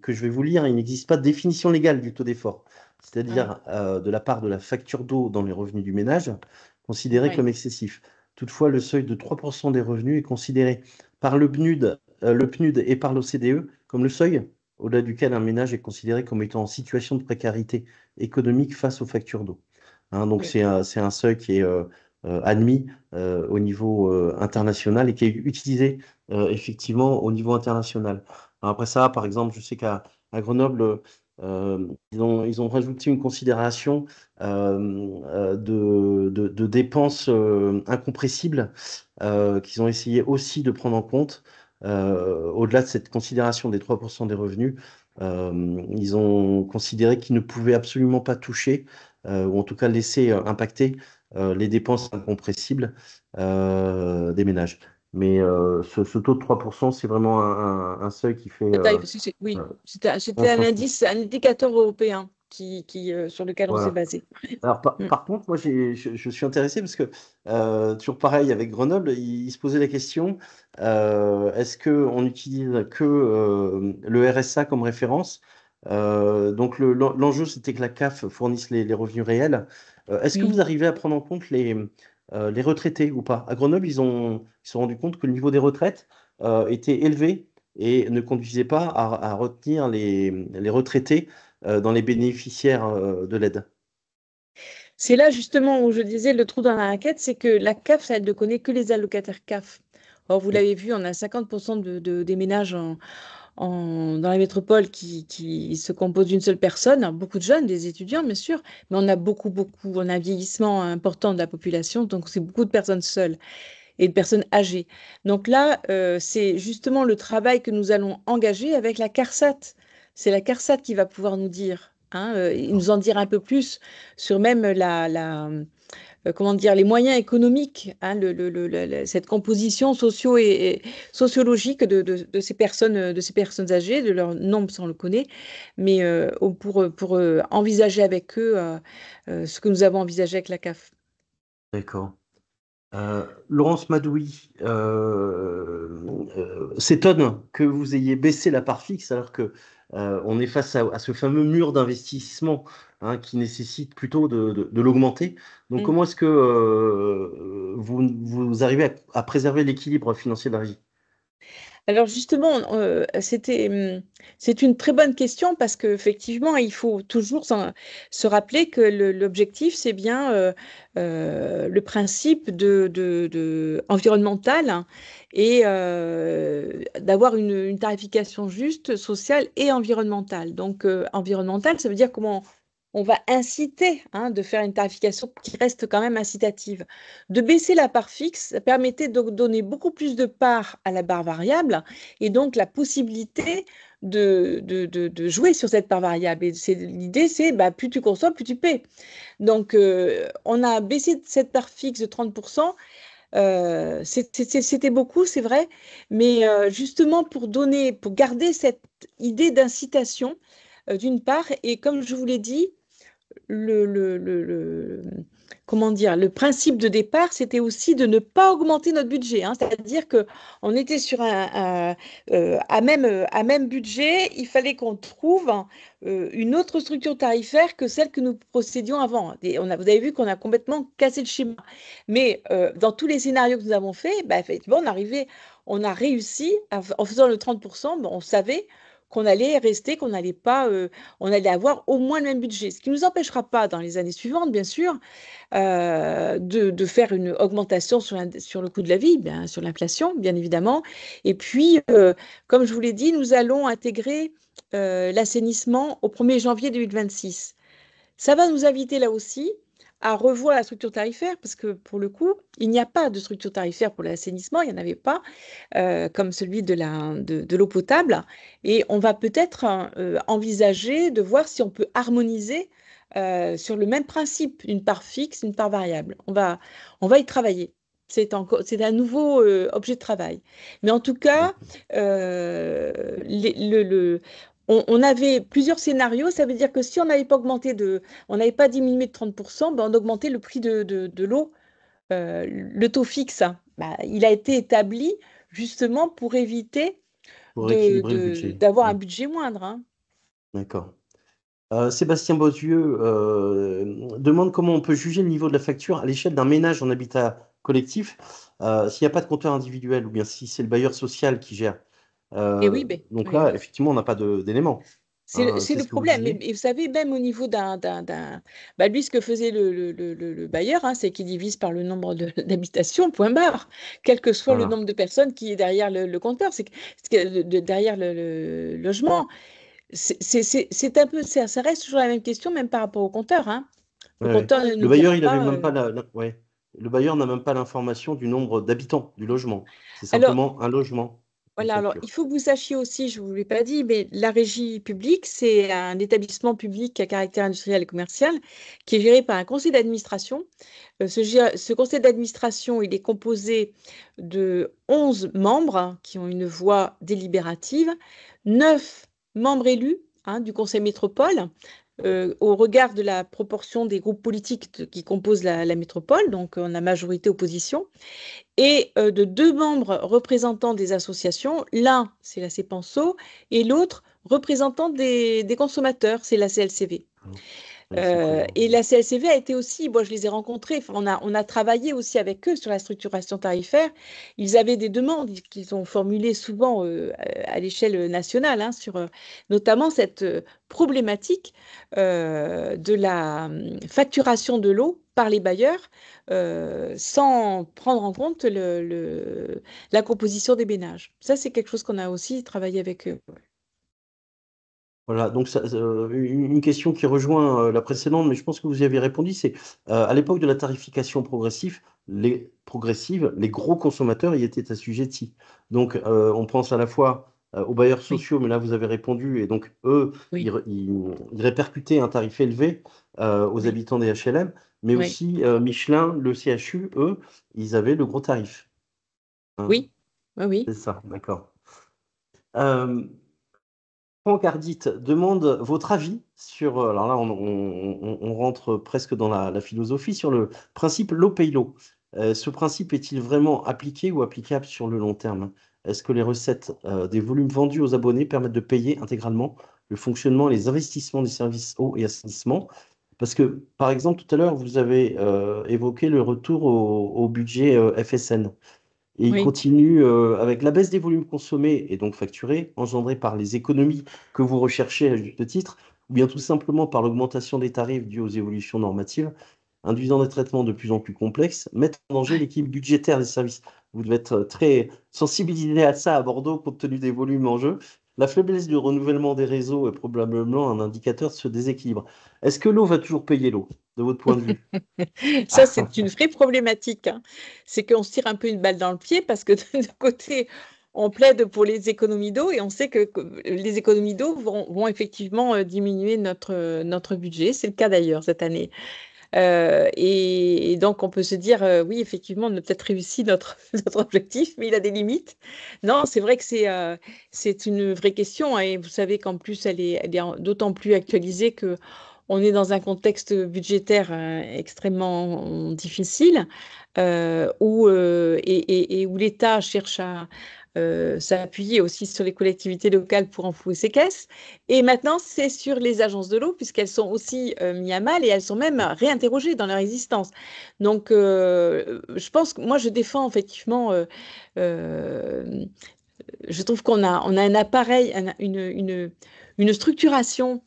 que je vais vous lire. Il n'existe pas de définition légale du taux d'effort, Oui, c'est-à-dire de la part de la facture d'eau dans les revenus du ménage, considéré oui, comme excessif. Toutefois, le seuil de 3% des revenus est considéré par le PNUD et par l'OCDE comme le seuil au-delà duquel un ménage est considéré comme étant en situation de précarité économique face aux factures d'eau. Hein, donc oui. c'est un seuil qui est admis au niveau international et qui est utilisé effectivement au niveau international. Alors après ça, par exemple, je sais qu'à Grenoble, ils ont rajouté une considération de dépenses incompressibles qu'ils ont essayé aussi de prendre en compte. Au-delà de cette considération des 3% des revenus, ils ont considéré qu'ils ne pouvaient absolument pas toucher, ou en tout cas laisser impacter les dépenses incompressibles des ménages. Mais ce taux de 3%, c'est vraiment un seuil qui fait Oui, euh, c'était un consensus. indice, un indicateur européen sur lequel on s'est Voilà. basé. Alors, Mm. par contre, moi, je suis intéressé parce que, toujours pareil avec Grenoble, il se posait la question, est-ce qu'on utilise que le RSA comme référence? Donc, l'enjeu, c'était que la CAF fournisse les revenus réels. Est-ce que Oui. vous arrivez à prendre en compte les retraités ou pas? À Grenoble, ils se sont rendus compte que le niveau des retraites était élevé et ne conduisait pas à retenir les retraités dans les bénéficiaires de l'aide. C'est là justement où je disais le trou dans la raquette, c'est que la CAF, ça, elle ne connaît que les allocataires CAF. Or, vous l'avez vu, on a 50% des ménages dans la métropole qui se composent d'une seule personne. Alors, beaucoup de jeunes, des étudiants, bien sûr, mais on a on a un vieillissement important de la population, donc c'est beaucoup de personnes seules et de personnes âgées. Donc là, c'est justement le travail que nous allons engager avec la CARSAT. C'est la CARSAT qui va pouvoir nous dire, hein, nous en dire un peu plus sur même comment dire, les moyens économiques, hein, cette composition et sociologique de ces personnes âgées, de leur nombre, ça on le connaît, mais pour envisager avec eux ce que nous avons envisagé avec la CAF. D'accord. Laurence Madoui s'étonne que vous ayez baissé la part fixe alors que on est face à ce fameux mur d'investissement hein, qui nécessite plutôt de l'augmenter. Donc Mm. comment est-ce que vous arrivez à préserver l'équilibre financier de la régie? Alors justement, c'est une très bonne question parce qu'effectivement, il faut toujours se rappeler que l'objectif, c'est bien le principe environnemental, hein, et d'avoir une tarification juste, sociale et environnementale. Donc, environnementale, ça veut dire comment on va inciter, hein, de faire une tarification qui reste quand même incitative. De baisser la part fixe, ça permettait de donner beaucoup plus de part à la part variable et donc la possibilité de jouer sur cette part variable. Et l'idée, c'est bah, plus tu consommes, plus tu paies. Donc, on a baissé cette part fixe de 30%. C'était beaucoup, c'est vrai, mais justement pour garder cette idée d'incitation, d'une part, et comme je vous l'ai dit, comment dire, le principe de départ, c'était aussi de ne pas augmenter notre budget, hein. C'est-à-dire qu'on était sur à même budget, il fallait qu'on trouve une autre structure tarifaire que celle que nous procédions avant. Et vous avez vu qu'on a complètement cassé le schéma. Mais dans tous les scénarios que nous avons faits, bah, effectivement, on a réussi, en faisant le 30%, bon, on savait qu'on allait rester, qu'on n'allait pas, on allait avoir au moins le même budget. Ce qui ne nous empêchera pas dans les années suivantes, bien sûr, de faire une augmentation sur le coût de la vie, bien, sur l'inflation, bien évidemment. Et puis, comme je vous l'ai dit, nous allons intégrer l'assainissement au 1er janvier 2026. Ça va nous inviter là aussi à revoir la structure tarifaire, parce que pour le coup, il n'y a pas de structure tarifaire pour l'assainissement, il n'y en avait pas, comme celui de l'eau potable. Et on va peut-être envisager de voir si on peut harmoniser sur le même principe, une part fixe, une part variable. On va y travailler. C'est un nouveau objet de travail. Mais en tout cas, on avait plusieurs scénarios. Ça veut dire que si on n'avait pas on n'avait pas diminué de 30%, ben on augmentait le prix de l'eau, le taux fixe, hein. Bah, il a été établi justement pour éviter pour équilibrer le budget. d'avoir un budget moindre, hein. D'accord. Sébastien Bozieux demande comment on peut juger le niveau de la facture à l'échelle d'un ménage en habitat collectif s'il n'y a pas de compteur individuel ou bien si c'est le bailleur social qui gère. Et oui, Donc oui, là, oui. effectivement, on n'a pas d'éléments. C'est le Qu'est-ce que vous problème. disiez? Et vous savez, même au niveau bah, lui, ce que faisait le bailleur, hein, c'est qu'il divise par le nombre d'habitations, point barre, quel que soit le Voilà. nombre de personnes qui est derrière le compteur, derrière le logement. C'est un peu, ça reste toujours la même question, même par rapport au compteur, hein. Le Ouais, ouais. compteur ne Le dira bailleur, il avait pas. même pas ouais. Le bailleur n'a même pas l'information du nombre d'habitants du logement. C'est Alors, simplement un logement, une voilà, alors facture. il faut que vous sachiez aussi, je ne vous l'ai pas dit, mais la régie publique, c'est un établissement public à caractère industriel et commercial qui est géré par un conseil d'administration. Ce conseil d'administration, il est composé de 11 membres, hein, qui ont une voix délibérative, 9 membres élus, hein, du conseil métropole, au regard de la proportion des groupes politiques qui composent la métropole, donc on a majorité-opposition, et de 2 membres représentants des associations. L'un, c'est la CEPANSO, et l'autre, représentant des consommateurs, c'est la CLCV. Ouais, c'est cohérent. Et la CLCV a été aussi, moi je les ai rencontrés, enfin, on a travaillé aussi avec eux sur la structuration tarifaire. Ils avaient des demandes qu'ils ont formulées souvent à l'échelle nationale, hein, sur notamment cette problématique de la facturation de l'eau par les bailleurs sans prendre en compte la composition des ménages. Ça, c'est quelque chose qu'on a aussi travaillé avec eux. Voilà, donc une question qui rejoint la précédente, mais je pense que vous y avez répondu, c'est à l'époque de la tarification progressive, les gros consommateurs y étaient assujettis. Donc on pense à la fois aux bailleurs Oui, sociaux, mais là vous avez répondu, et donc eux, oui, ils répercutaient un tarif élevé aux oui, habitants des HLM, mais oui, aussi Michelin, le CHU, eux, ils avaient le gros tarif, hein. oui, oui, oui. C'est ça, d'accord. Euh, Franck Ardit demande votre avis sur, alors là on rentre presque dans la philosophie, sur le principe l'eau paye l'eau. Ce principe est-il vraiment appliqué ou applicable sur le long terme? Est-ce que les recettes des volumes vendus aux abonnés permettent de payer intégralement le fonctionnement et les investissements des services eau et assainissement? Parce que, par exemple, tout à l'heure, vous avez évoqué le retour au budget FSN. Et il Oui. continue avec la baisse des volumes consommés et donc facturés, engendrée par les économies que vous recherchez à juste titre, ou bien tout simplement par l'augmentation des tarifs due aux évolutions normatives, induisant des traitements de plus en plus complexes, mettent en danger l'équilibre budgétaire des services. Vous devez être très sensibilisé à ça à Bordeaux, compte tenu des volumes en jeu. La faiblesse du renouvellement des réseaux est probablement un indicateur de ce déséquilibre. Est-ce que l'eau va toujours payer l'eau, de votre point de vue? Ça, c'est une vraie problématique, hein. C'est qu'on se tire un peu une balle dans le pied parce que d'un côté, on plaide pour les économies d'eau et on sait que les économies d'eau vont effectivement diminuer notre budget. C'est le cas d'ailleurs cette année. Et donc, on peut se dire, oui, effectivement, on a peut-être réussi notre objectif, mais il a des limites. Non, c'est vrai que c'est une vraie question, hein, et vous savez qu'en plus, elle est d'autant plus actualisée que on est dans un contexte budgétaire extrêmement difficile, et où l'État cherche à s'appuyer aussi sur les collectivités locales pour enflouer ses caisses. Et maintenant, c'est sur les agences de l'eau, puisqu'elles sont aussi mises à mal et elles sont même réinterrogées dans leur existence. Donc, je pense que moi, je défends effectivement, euh, je trouve on a un appareil, une structuration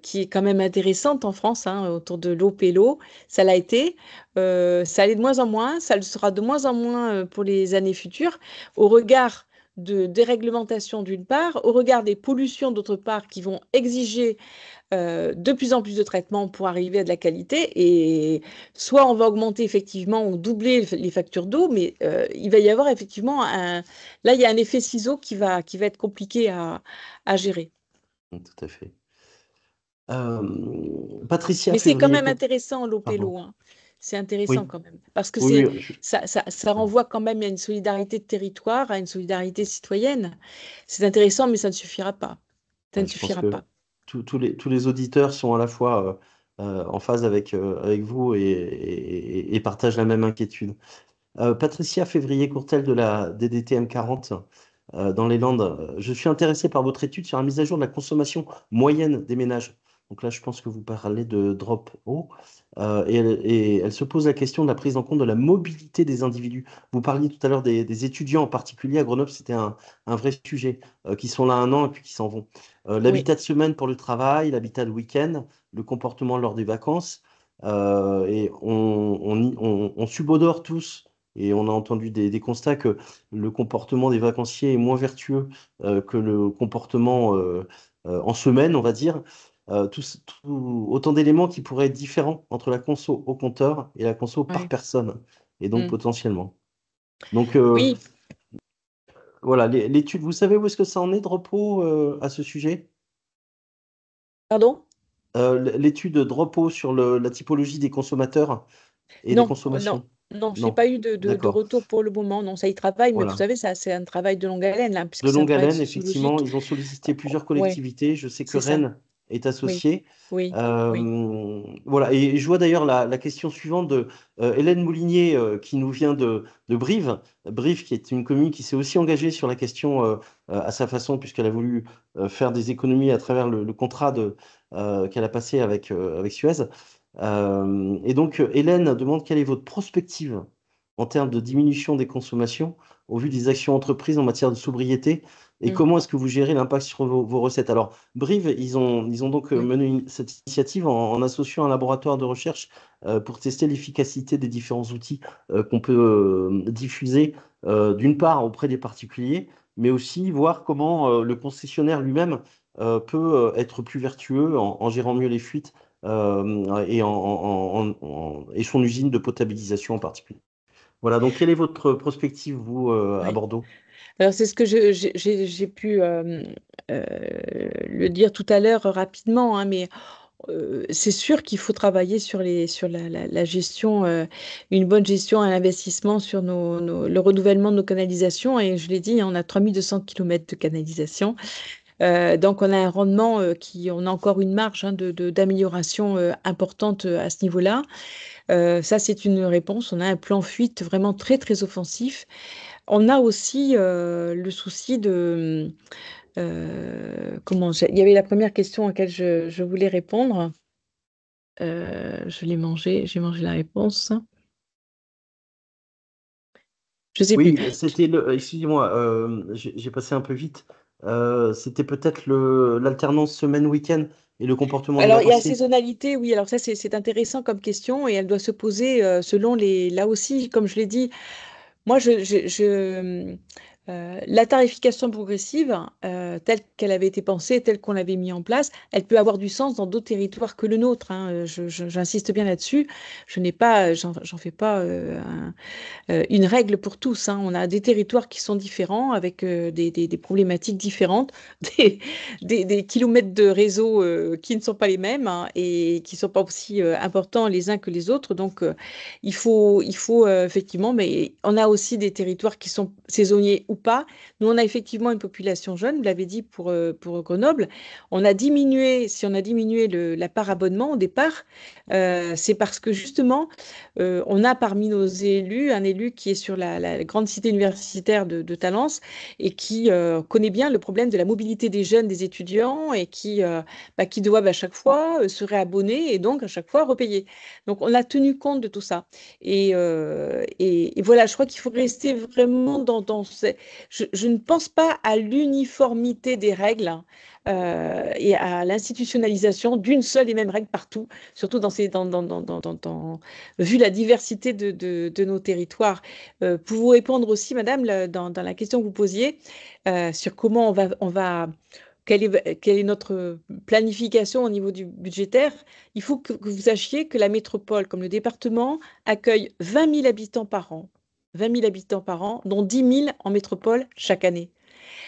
qui est quand même intéressante en France, hein, autour de l'eau pélo. Ça l'a été, ça l'est de moins en moins, ça le sera de moins en moins pour les années futures, au regard de déréglementation d'une part, au regard des pollutions d'autre part qui vont exiger de plus en plus de traitements pour arriver à de la qualité. Et soit on va augmenter effectivement ou doubler les factures d'eau, mais il va y avoir effectivement là, il y a un effet ciseau qui va être compliqué à gérer. Tout à fait. Patricia Mais c'est quand Février, même intéressant, pardon. l'OPELO, hein. C'est intéressant Oui, quand même. Parce que oui, oui, ça renvoie quand même à une solidarité de territoire, à une solidarité citoyenne. C'est intéressant, mais ça ne suffira pas. Ça ne je pense suffira que pas. tous les auditeurs sont à la fois en phase avec vous et partagent la même inquiétude. Patricia Février-Courtel de la DDT M40 dans les Landes. Je suis intéressé par votre étude sur la mise à jour de la consommation moyenne des ménages. Donc là, je pense que vous parlez de drop eau. Et elle se pose la question de la prise en compte de la mobilité des individus. Vous parliez tout à l'heure des étudiants en particulier à Grenoble, c'était un vrai sujet, qui sont là un an et puis qui s'en vont. Oui, L'habitat de semaine pour le travail, l'habitat de week-end, le comportement lors des vacances. Et on subodore tous et on a entendu des constats que le comportement des vacanciers est moins vertueux que le comportement en semaine, on va dire. Autant d'éléments qui pourraient être différents entre la conso au compteur et la conso par oui. personne, et donc Mm. potentiellement. Donc Oui, voilà, l'étude, vous savez où est-ce que ça en est de repos à ce sujet? pardon? L'étude de repos sur la typologie des consommateurs et des Non, non, consommations? non, j'ai Non, pas eu de d'accord. retour pour le moment. Non, ça y travaille, mais vous Voilà. savez, ça, c'est un travail de longue haleine, là, puisque De c'est un longue travail haleine, effectivement, sociologique. ils ont sollicité plusieurs Ouais, collectivités. Je sais que c'est ça. Rennes est Oui, associé. oui, oui. Voilà, et je vois d'ailleurs la question suivante de Hélène Moulinier qui nous vient de Brive. Brive, qui est une commune qui s'est aussi engagée sur la question à sa façon, puisqu'elle a voulu faire des économies à travers le contrat qu'elle a passé avec Suez. Et donc, Hélène demande quelle est votre prospective en termes de diminution des consommations au vu des actions entreprises en matière de sobriété et Mm, comment est-ce que vous gérez l'impact sur vos recettes? Alors, Brive, ils ont donc oui, mené cette initiative en associant un laboratoire de recherche pour tester l'efficacité des différents outils qu'on peut diffuser, d'une part auprès des particuliers, mais aussi voir comment le concessionnaire lui-même peut être plus vertueux en gérant mieux les fuites et son usine de potabilisation en particulier. Voilà, donc quelle est votre prospective, vous, à oui. Bordeaux? Alors, c'est ce que j'ai pu euh, le dire tout à l'heure rapidement, hein, mais c'est sûr qu'il faut travailler sur la gestion, une bonne gestion, un investissement sur le renouvellement de nos canalisations. Et je l'ai dit, on a 3200 km de canalisation. Donc, on a un rendement on a encore une marge, hein, d'amélioration importante à ce niveau-là. Ça, c'est une réponse. On a un plan fuite vraiment très, très offensif. On a aussi le souci de... il y avait la première question à laquelle je voulais répondre. Je l'ai mangé, j'ai mangé la réponse. Je sais plus. Oui, c'était excusez-moi, j'ai passé un peu vite. C'était peut-être l'alternance semaine-week-end et le comportement de Alors, il y a la l'avancée. saisonnalité, oui, alors ça, c'est intéressant comme question et elle doit se poser selon les. Là aussi, comme je l'ai dit, moi, la tarification progressive, telle qu'elle avait été pensée, telle qu'on l'avait mis en place, elle peut avoir du sens dans d'autres territoires que le nôtre, hein. J'insiste bien là-dessus. Je n'ai pas, j'en fais pas une règle pour tous, hein. On a des territoires qui sont différents, avec des problématiques différentes, des, des kilomètres de réseau qui ne sont pas les mêmes, hein, et qui ne sont pas aussi importants les uns que les autres. Donc, il faut effectivement, mais on a aussi des territoires qui sont saisonniers ou pas. Nous, on a effectivement une population jeune, vous l'avez dit pour Grenoble. On a diminué, si on a diminué la part abonnement au départ, c'est parce que justement, on a parmi nos élus un élu qui est sur la grande cité universitaire de Talence et qui connaît bien le problème de la mobilité des jeunes, des étudiants et qui doivent à chaque fois se réabonner et donc à chaque fois repayer. Donc on a tenu compte de tout ça. Et voilà, je crois qu'il faut rester vraiment je ne pense pas à l'uniformité des règles, hein, et à l'institutionnalisation d'une seule et même règle partout, surtout vu la diversité de nos territoires. Pour vous répondre aussi, madame, dans la question que vous posiez, sur comment quelle est notre planification au niveau du budgétaire, il faut que vous sachiez que la métropole, comme le département, accueille 20 000 habitants par an. 20 000 habitants par an, dont 10 000 en métropole chaque année.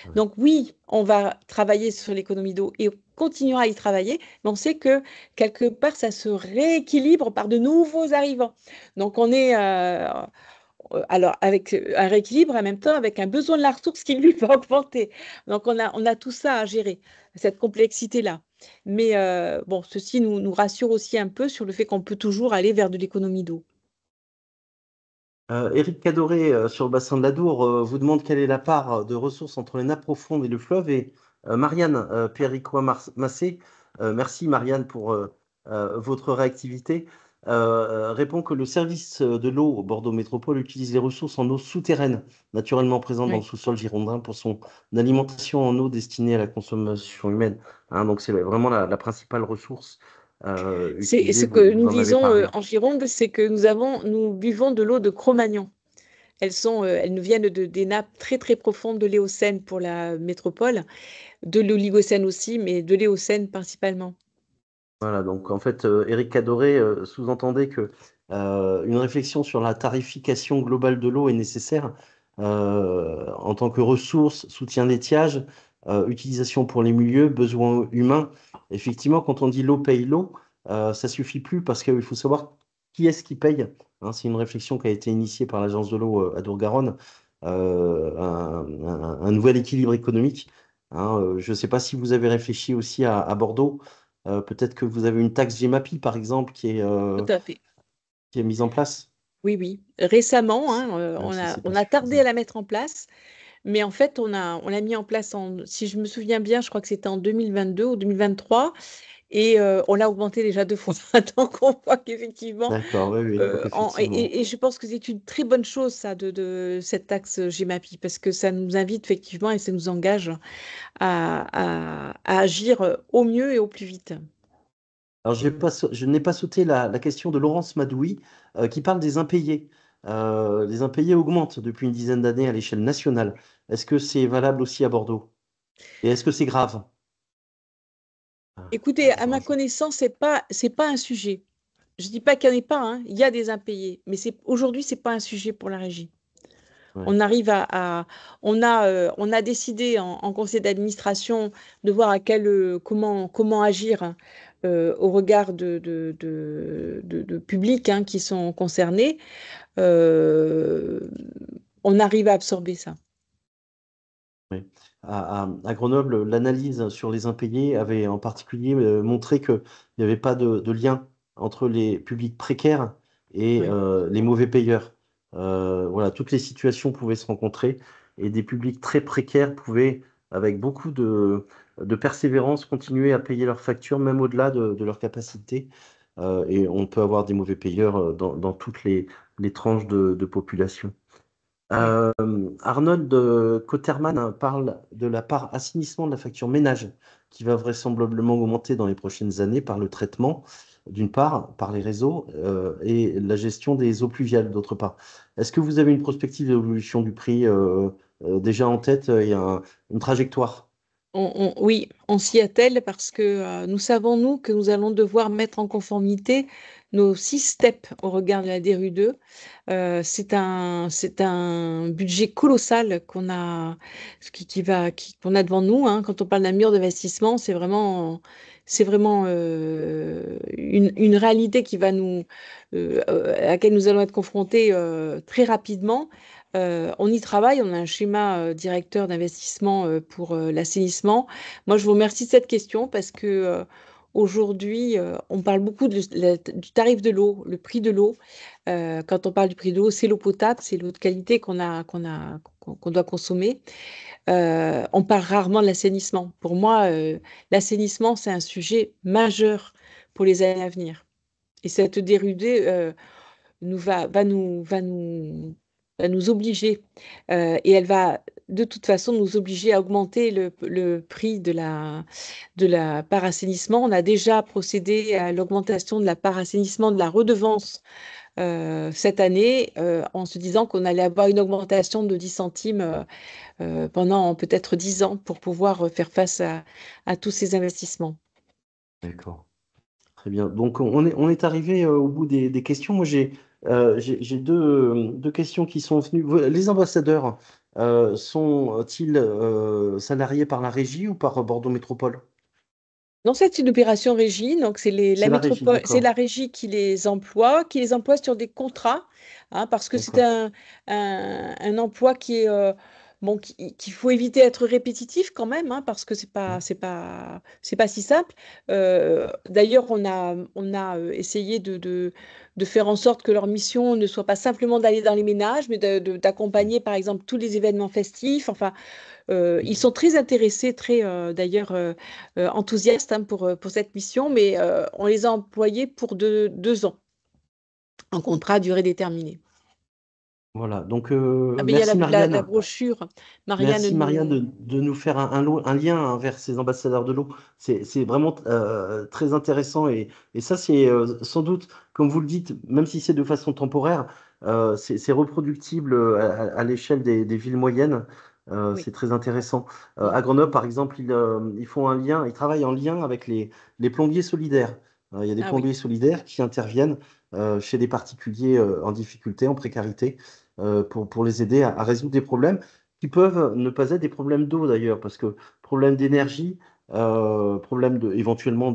Ouais. Donc oui, on va travailler sur l'économie d'eau et on continuera à y travailler, mais on sait que quelque part, ça se rééquilibre par de nouveaux arrivants. Donc on est alors avec un rééquilibre en même temps avec un besoin de la ressource qui lui va augmenter. Donc on a tout ça à gérer, cette complexité-là. Mais bon, ceci nous rassure aussi un peu sur le fait qu'on peut toujours aller vers de l'économie d'eau. Éric Cadoré, sur le bassin de l'Adour, vous demande quelle est la part de ressources entre les nappes profondes et le fleuve. Et Marianne Péricois-Massé, merci Marianne pour votre réactivité, répond que le service de l'eau Bordeaux Métropole utilise les ressources en eau souterraine, naturellement présentes dans le Oui. sous-sol girondin, pour son alimentation en eau destinée à la consommation humaine. Hein, donc c'est vraiment la principale ressource C'est utilisée, ce que nous vous en avez disons parlé. en Gironde, c'est que nous buvons de l'eau de Cro-Magnon. Elles nous viennent des nappes très très profondes de l'Éocène pour la métropole, de l'Oligocène aussi, mais de l'Éocène principalement. Voilà, donc en fait, Éric Cadoré sous-entendait que une réflexion sur la tarification globale de l'eau est nécessaire en tant que ressource, soutien d'étiage, utilisation pour les milieux, besoins humains. Effectivement, quand on dit l'eau paye l'eau, ça suffit plus parce qu'il faut savoir qui est-ce qui paye. Hein, c'est une réflexion qui a été initiée par l'Agence de l'eau à Dour-Garonne, un nouvel équilibre économique. Hein, je ne sais pas si vous avez réfléchi aussi à Bordeaux. Peut-être que vous avez une taxe GEMAPI, par exemple, Tout à fait. qui est mise en place. Oui, oui. Récemment, hein, Même si c'est pas on a tardé suffisant. à la mettre en place, mais en fait, on l'a mis en place si je me souviens bien, je crois que c'était en 2022 ou 2023, et on l'a augmenté déjà 2 fois. Donc, on voit qu'effectivement, D'accord, oui, oui. Donc effectivement. et je pense que c'est une très bonne chose, ça, de cette taxe GEMAPI, parce que ça nous invite effectivement et ça nous engage à agir au mieux et au plus vite. Alors, je n'ai pas sauté la question de Laurence Madoui, qui parle des impayés. Les impayés augmentent depuis une dizaine d'années à l'échelle nationale. Est-ce que c'est valable aussi à Bordeaux? Et est-ce que c'est grave? Écoutez, à Attends, ma connaissance, c'est pas un sujet. Je dis pas qu'il n'y en ait pas, hein. Il y a des impayés, mais aujourd'hui, c'est pas un sujet pour la régie. ouais. On arrive on a décidé en conseil d'administration de voir comment agir, hein, au regard de publics, hein, qui sont concernés. Euh, on arrive à absorber ça. Oui. À Grenoble, l'analyse sur les impayés avait en particulier montré qu'il n'y avait pas de lien entre les publics précaires et Oui. les mauvais payeurs. Voilà, toutes les situations pouvaient se rencontrer et des publics très précaires pouvaient, avec beaucoup de persévérance, continuer à payer leurs factures, même au-delà de leur capacité. Et on peut avoir des mauvais payeurs dans toutes les tranches de population. Euh, Arnold Koterman parle de la part assainissement de la facture ménage qui va vraisemblablement augmenter dans les prochaines années par le traitement, d'une part, par les réseaux et la gestion des eaux pluviales, d'autre part. Est-ce que vous avez une prospective d'évolution du prix déjà en tête et une trajectoire? Oui, on s'y attelle parce que nous savons, nous, que nous allons devoir mettre en conformité nos 6 steps au regard de la DRU2. C'est un budget colossal qu'on a devant nous, hein. Quand on parle d'un mur d'investissement, c'est vraiment une réalité à laquelle nous allons être confrontés très rapidement. On y travaille, on a un schéma directeur d'investissement pour l'assainissement. Moi, je vous remercie de cette question parce que aujourd'hui, on parle beaucoup du tarif de l'eau, le prix de l'eau. Quand on parle du prix de l'eau, c'est l'eau potable, c'est l'eau de qualité qu'on doit consommer. On parle rarement de l'assainissement. Pour moi, l'assainissement, c'est un sujet majeur pour les années à venir. Et cette dérudée nous va, va nous obliger, et elle va de toute façon nous obliger à augmenter le prix de la part assainissement. On a déjà procédé à l'augmentation de la part assainissement de la redevance cette année en se disant qu'on allait avoir une augmentation de 10 centimes pendant peut-être 10 ans pour pouvoir faire face à tous ces investissements. D'accord. Très bien. Donc, on est arrivé au bout des questions. Moi, j'ai deux questions qui sont venues. Les ambassadeurs sont-ils salariés par la régie ou par Bordeaux Métropole? Non, c'est une opération régie, donc la C'est la régie, métropole, c'est d'accord. la régie qui les emploie sur des contrats, hein, parce que c'est D'accord. un emploi qui est bon, qu'il faut éviter d'être répétitif quand même, hein, parce que c'est pas si simple. D'ailleurs, on a essayé de faire en sorte que leur mission ne soit pas simplement d'aller dans les ménages, mais d'accompagner, par exemple, tous les événements festifs. Enfin, ils sont très intéressés, très d'ailleurs enthousiastes, hein, pour cette mission, mais on les a employés pour 2 ans, en contrat à durée déterminée. Voilà. Donc, Ah, mais il y a merci la Marianne. brochure. Marianne Merci Marianne nous. de nous faire un lien hein, vers ces ambassadeurs de l'eau. C'est vraiment très intéressant et ça, c'est sans doute, comme vous le dites, même si c'est de façon temporaire, c'est reproductible à l'échelle des villes moyennes. Oui. C'est très intéressant. Mm. À Grenoble, par exemple, ils font un lien, ils travaillent en lien avec les plombiers solidaires. Il y a des Ah oui. plombiers solidaires qui interviennent chez des particuliers en difficulté, en précarité, pour les aider à résoudre des problèmes qui peuvent ne pas être des problèmes d'eau d'ailleurs, parce que problème d'énergie, problème éventuellement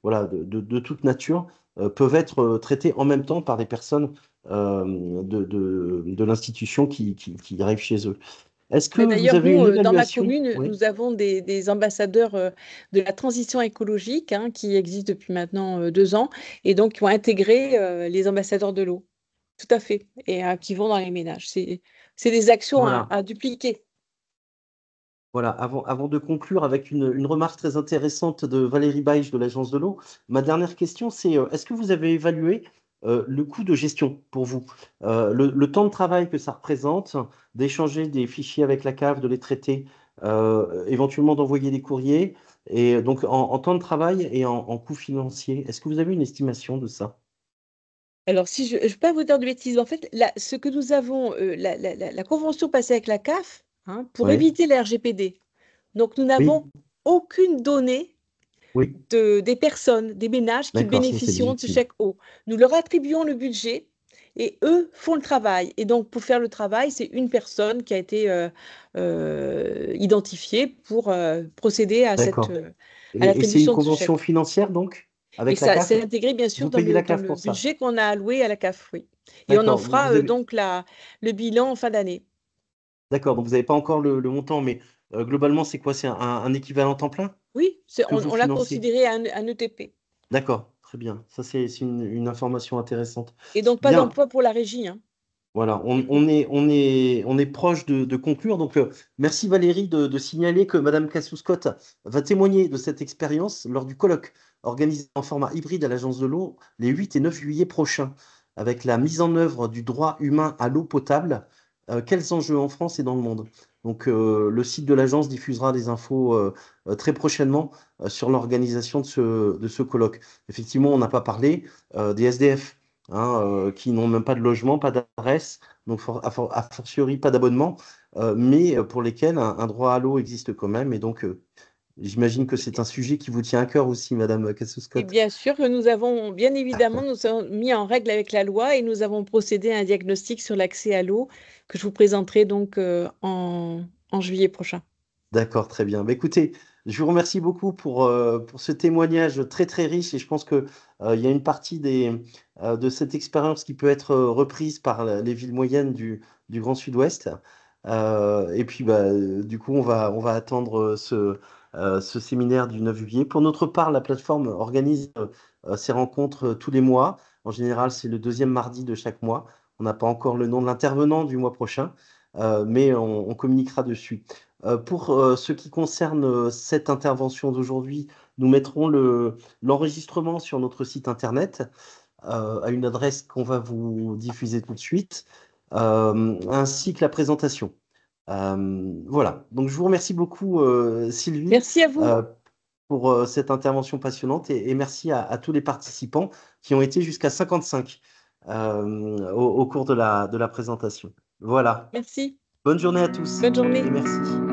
voilà, de toute nature, peuvent être traités en même temps par des personnes de l'institution qui arrivent chez eux. Est-ce que Mais vous d'ailleurs, avez nous, une dans ma évaluation? commune, Oui, nous avons des ambassadeurs de la transition écologique, hein, qui existent depuis maintenant 2 ans, et donc qui ont intégré les ambassadeurs de l'eau. Tout à fait. Et qui vont dans les ménages. C'est des actions voilà. à dupliquer. Voilà, avant de conclure avec une remarque très intéressante de Valérie Baïch de l'Agence de l'eau, ma dernière question, c'est est-ce que vous avez évalué le coût de gestion pour vous? Le temps de travail que ça représente, d'échanger des fichiers avec la cave, de les traiter, éventuellement d'envoyer des courriers, et donc en temps de travail et en coût financier, est-ce que vous avez une estimation de ça? Alors, si je ne vais pas vous dire de bêtises, en fait, ce que nous avons, la convention passée avec la CAF, hein, pour Oui, éviter la RGPD. Donc, nous oui, n'avons aucune donnée oui, des personnes, des ménages qui d'accord, ça c'est bénéficieront de ce légitime. chèque eau. Nous leur attribuons le budget et eux font le travail. Et donc, pour faire le travail, c'est une personne qui a été identifiée pour procéder D'accord. à Et c'est une l'attribution de ce convention chèque. financière donc, Et avec la ça, CAF? c'est intégré, bien sûr, Vous payez la dans CAF le pour ça? budget qu'on a alloué à la CAF, oui. Et on en D'accord. fera Vous avez... donc le bilan en fin d'année. D'accord. Donc vous n'avez pas encore le montant, mais globalement, c'est quoi? C'est un équivalent temps plein Oui, que vous on l'a financez? considéré un ETP. D'accord. Très bien. Ça, c'est une information intéressante. Et donc, pas Bien. d'emploi pour la régie, hein. Voilà. On est proche de conclure. Donc, merci Valérie de signaler que Madame Cassou-Scott va témoigner de cette expérience lors du colloque organisé en format hybride à l'Agence de l'eau les 8 et 9 juillet prochains, avec la mise en œuvre du droit humain à l'eau potable quels enjeux en France et dans le monde. Donc, le site de l'agence diffusera des infos très prochainement sur l'organisation de ce colloque. Effectivement, on n'a pas parlé des SDF, hein, qui n'ont même pas de logement, pas d'adresse, donc a fortiori pas d'abonnement, mais pour lesquels un droit à l'eau existe quand même. Et donc, j'imagine que c'est un sujet qui vous tient à cœur aussi, Madame Et Cassou-Scott. bien sûr que bien évidemment, nous sommes mis en règle avec la loi et nous avons procédé à un diagnostic sur l'accès à l'eau que je vous présenterai donc en juillet prochain. D'accord, très bien. Bah, écoutez, je vous remercie beaucoup pour ce témoignage très très riche et je pense que il y a une partie de cette expérience qui peut être reprise par les villes moyennes du Grand Sud-Ouest. Et puis bah, du coup, on va attendre ce séminaire du 9 juillet. Pour notre part, la plateforme organise ces rencontres tous les mois. En général, c'est le deuxième mardi de chaque mois. On n'a pas encore le nom de l'intervenant du mois prochain, mais on communiquera dessus. Pour ce qui concerne cette intervention d'aujourd'hui, nous mettrons l'enregistrement sur notre site internet à une adresse qu'on va vous diffuser tout de suite, ainsi que la présentation. Voilà. Donc, je vous remercie beaucoup, Sylvie, Merci à vous. pour cette intervention passionnante et merci à tous les participants qui ont été jusqu'à 55 au cours de la présentation. Voilà. Merci. Bonne journée à tous Bonne journée. et merci.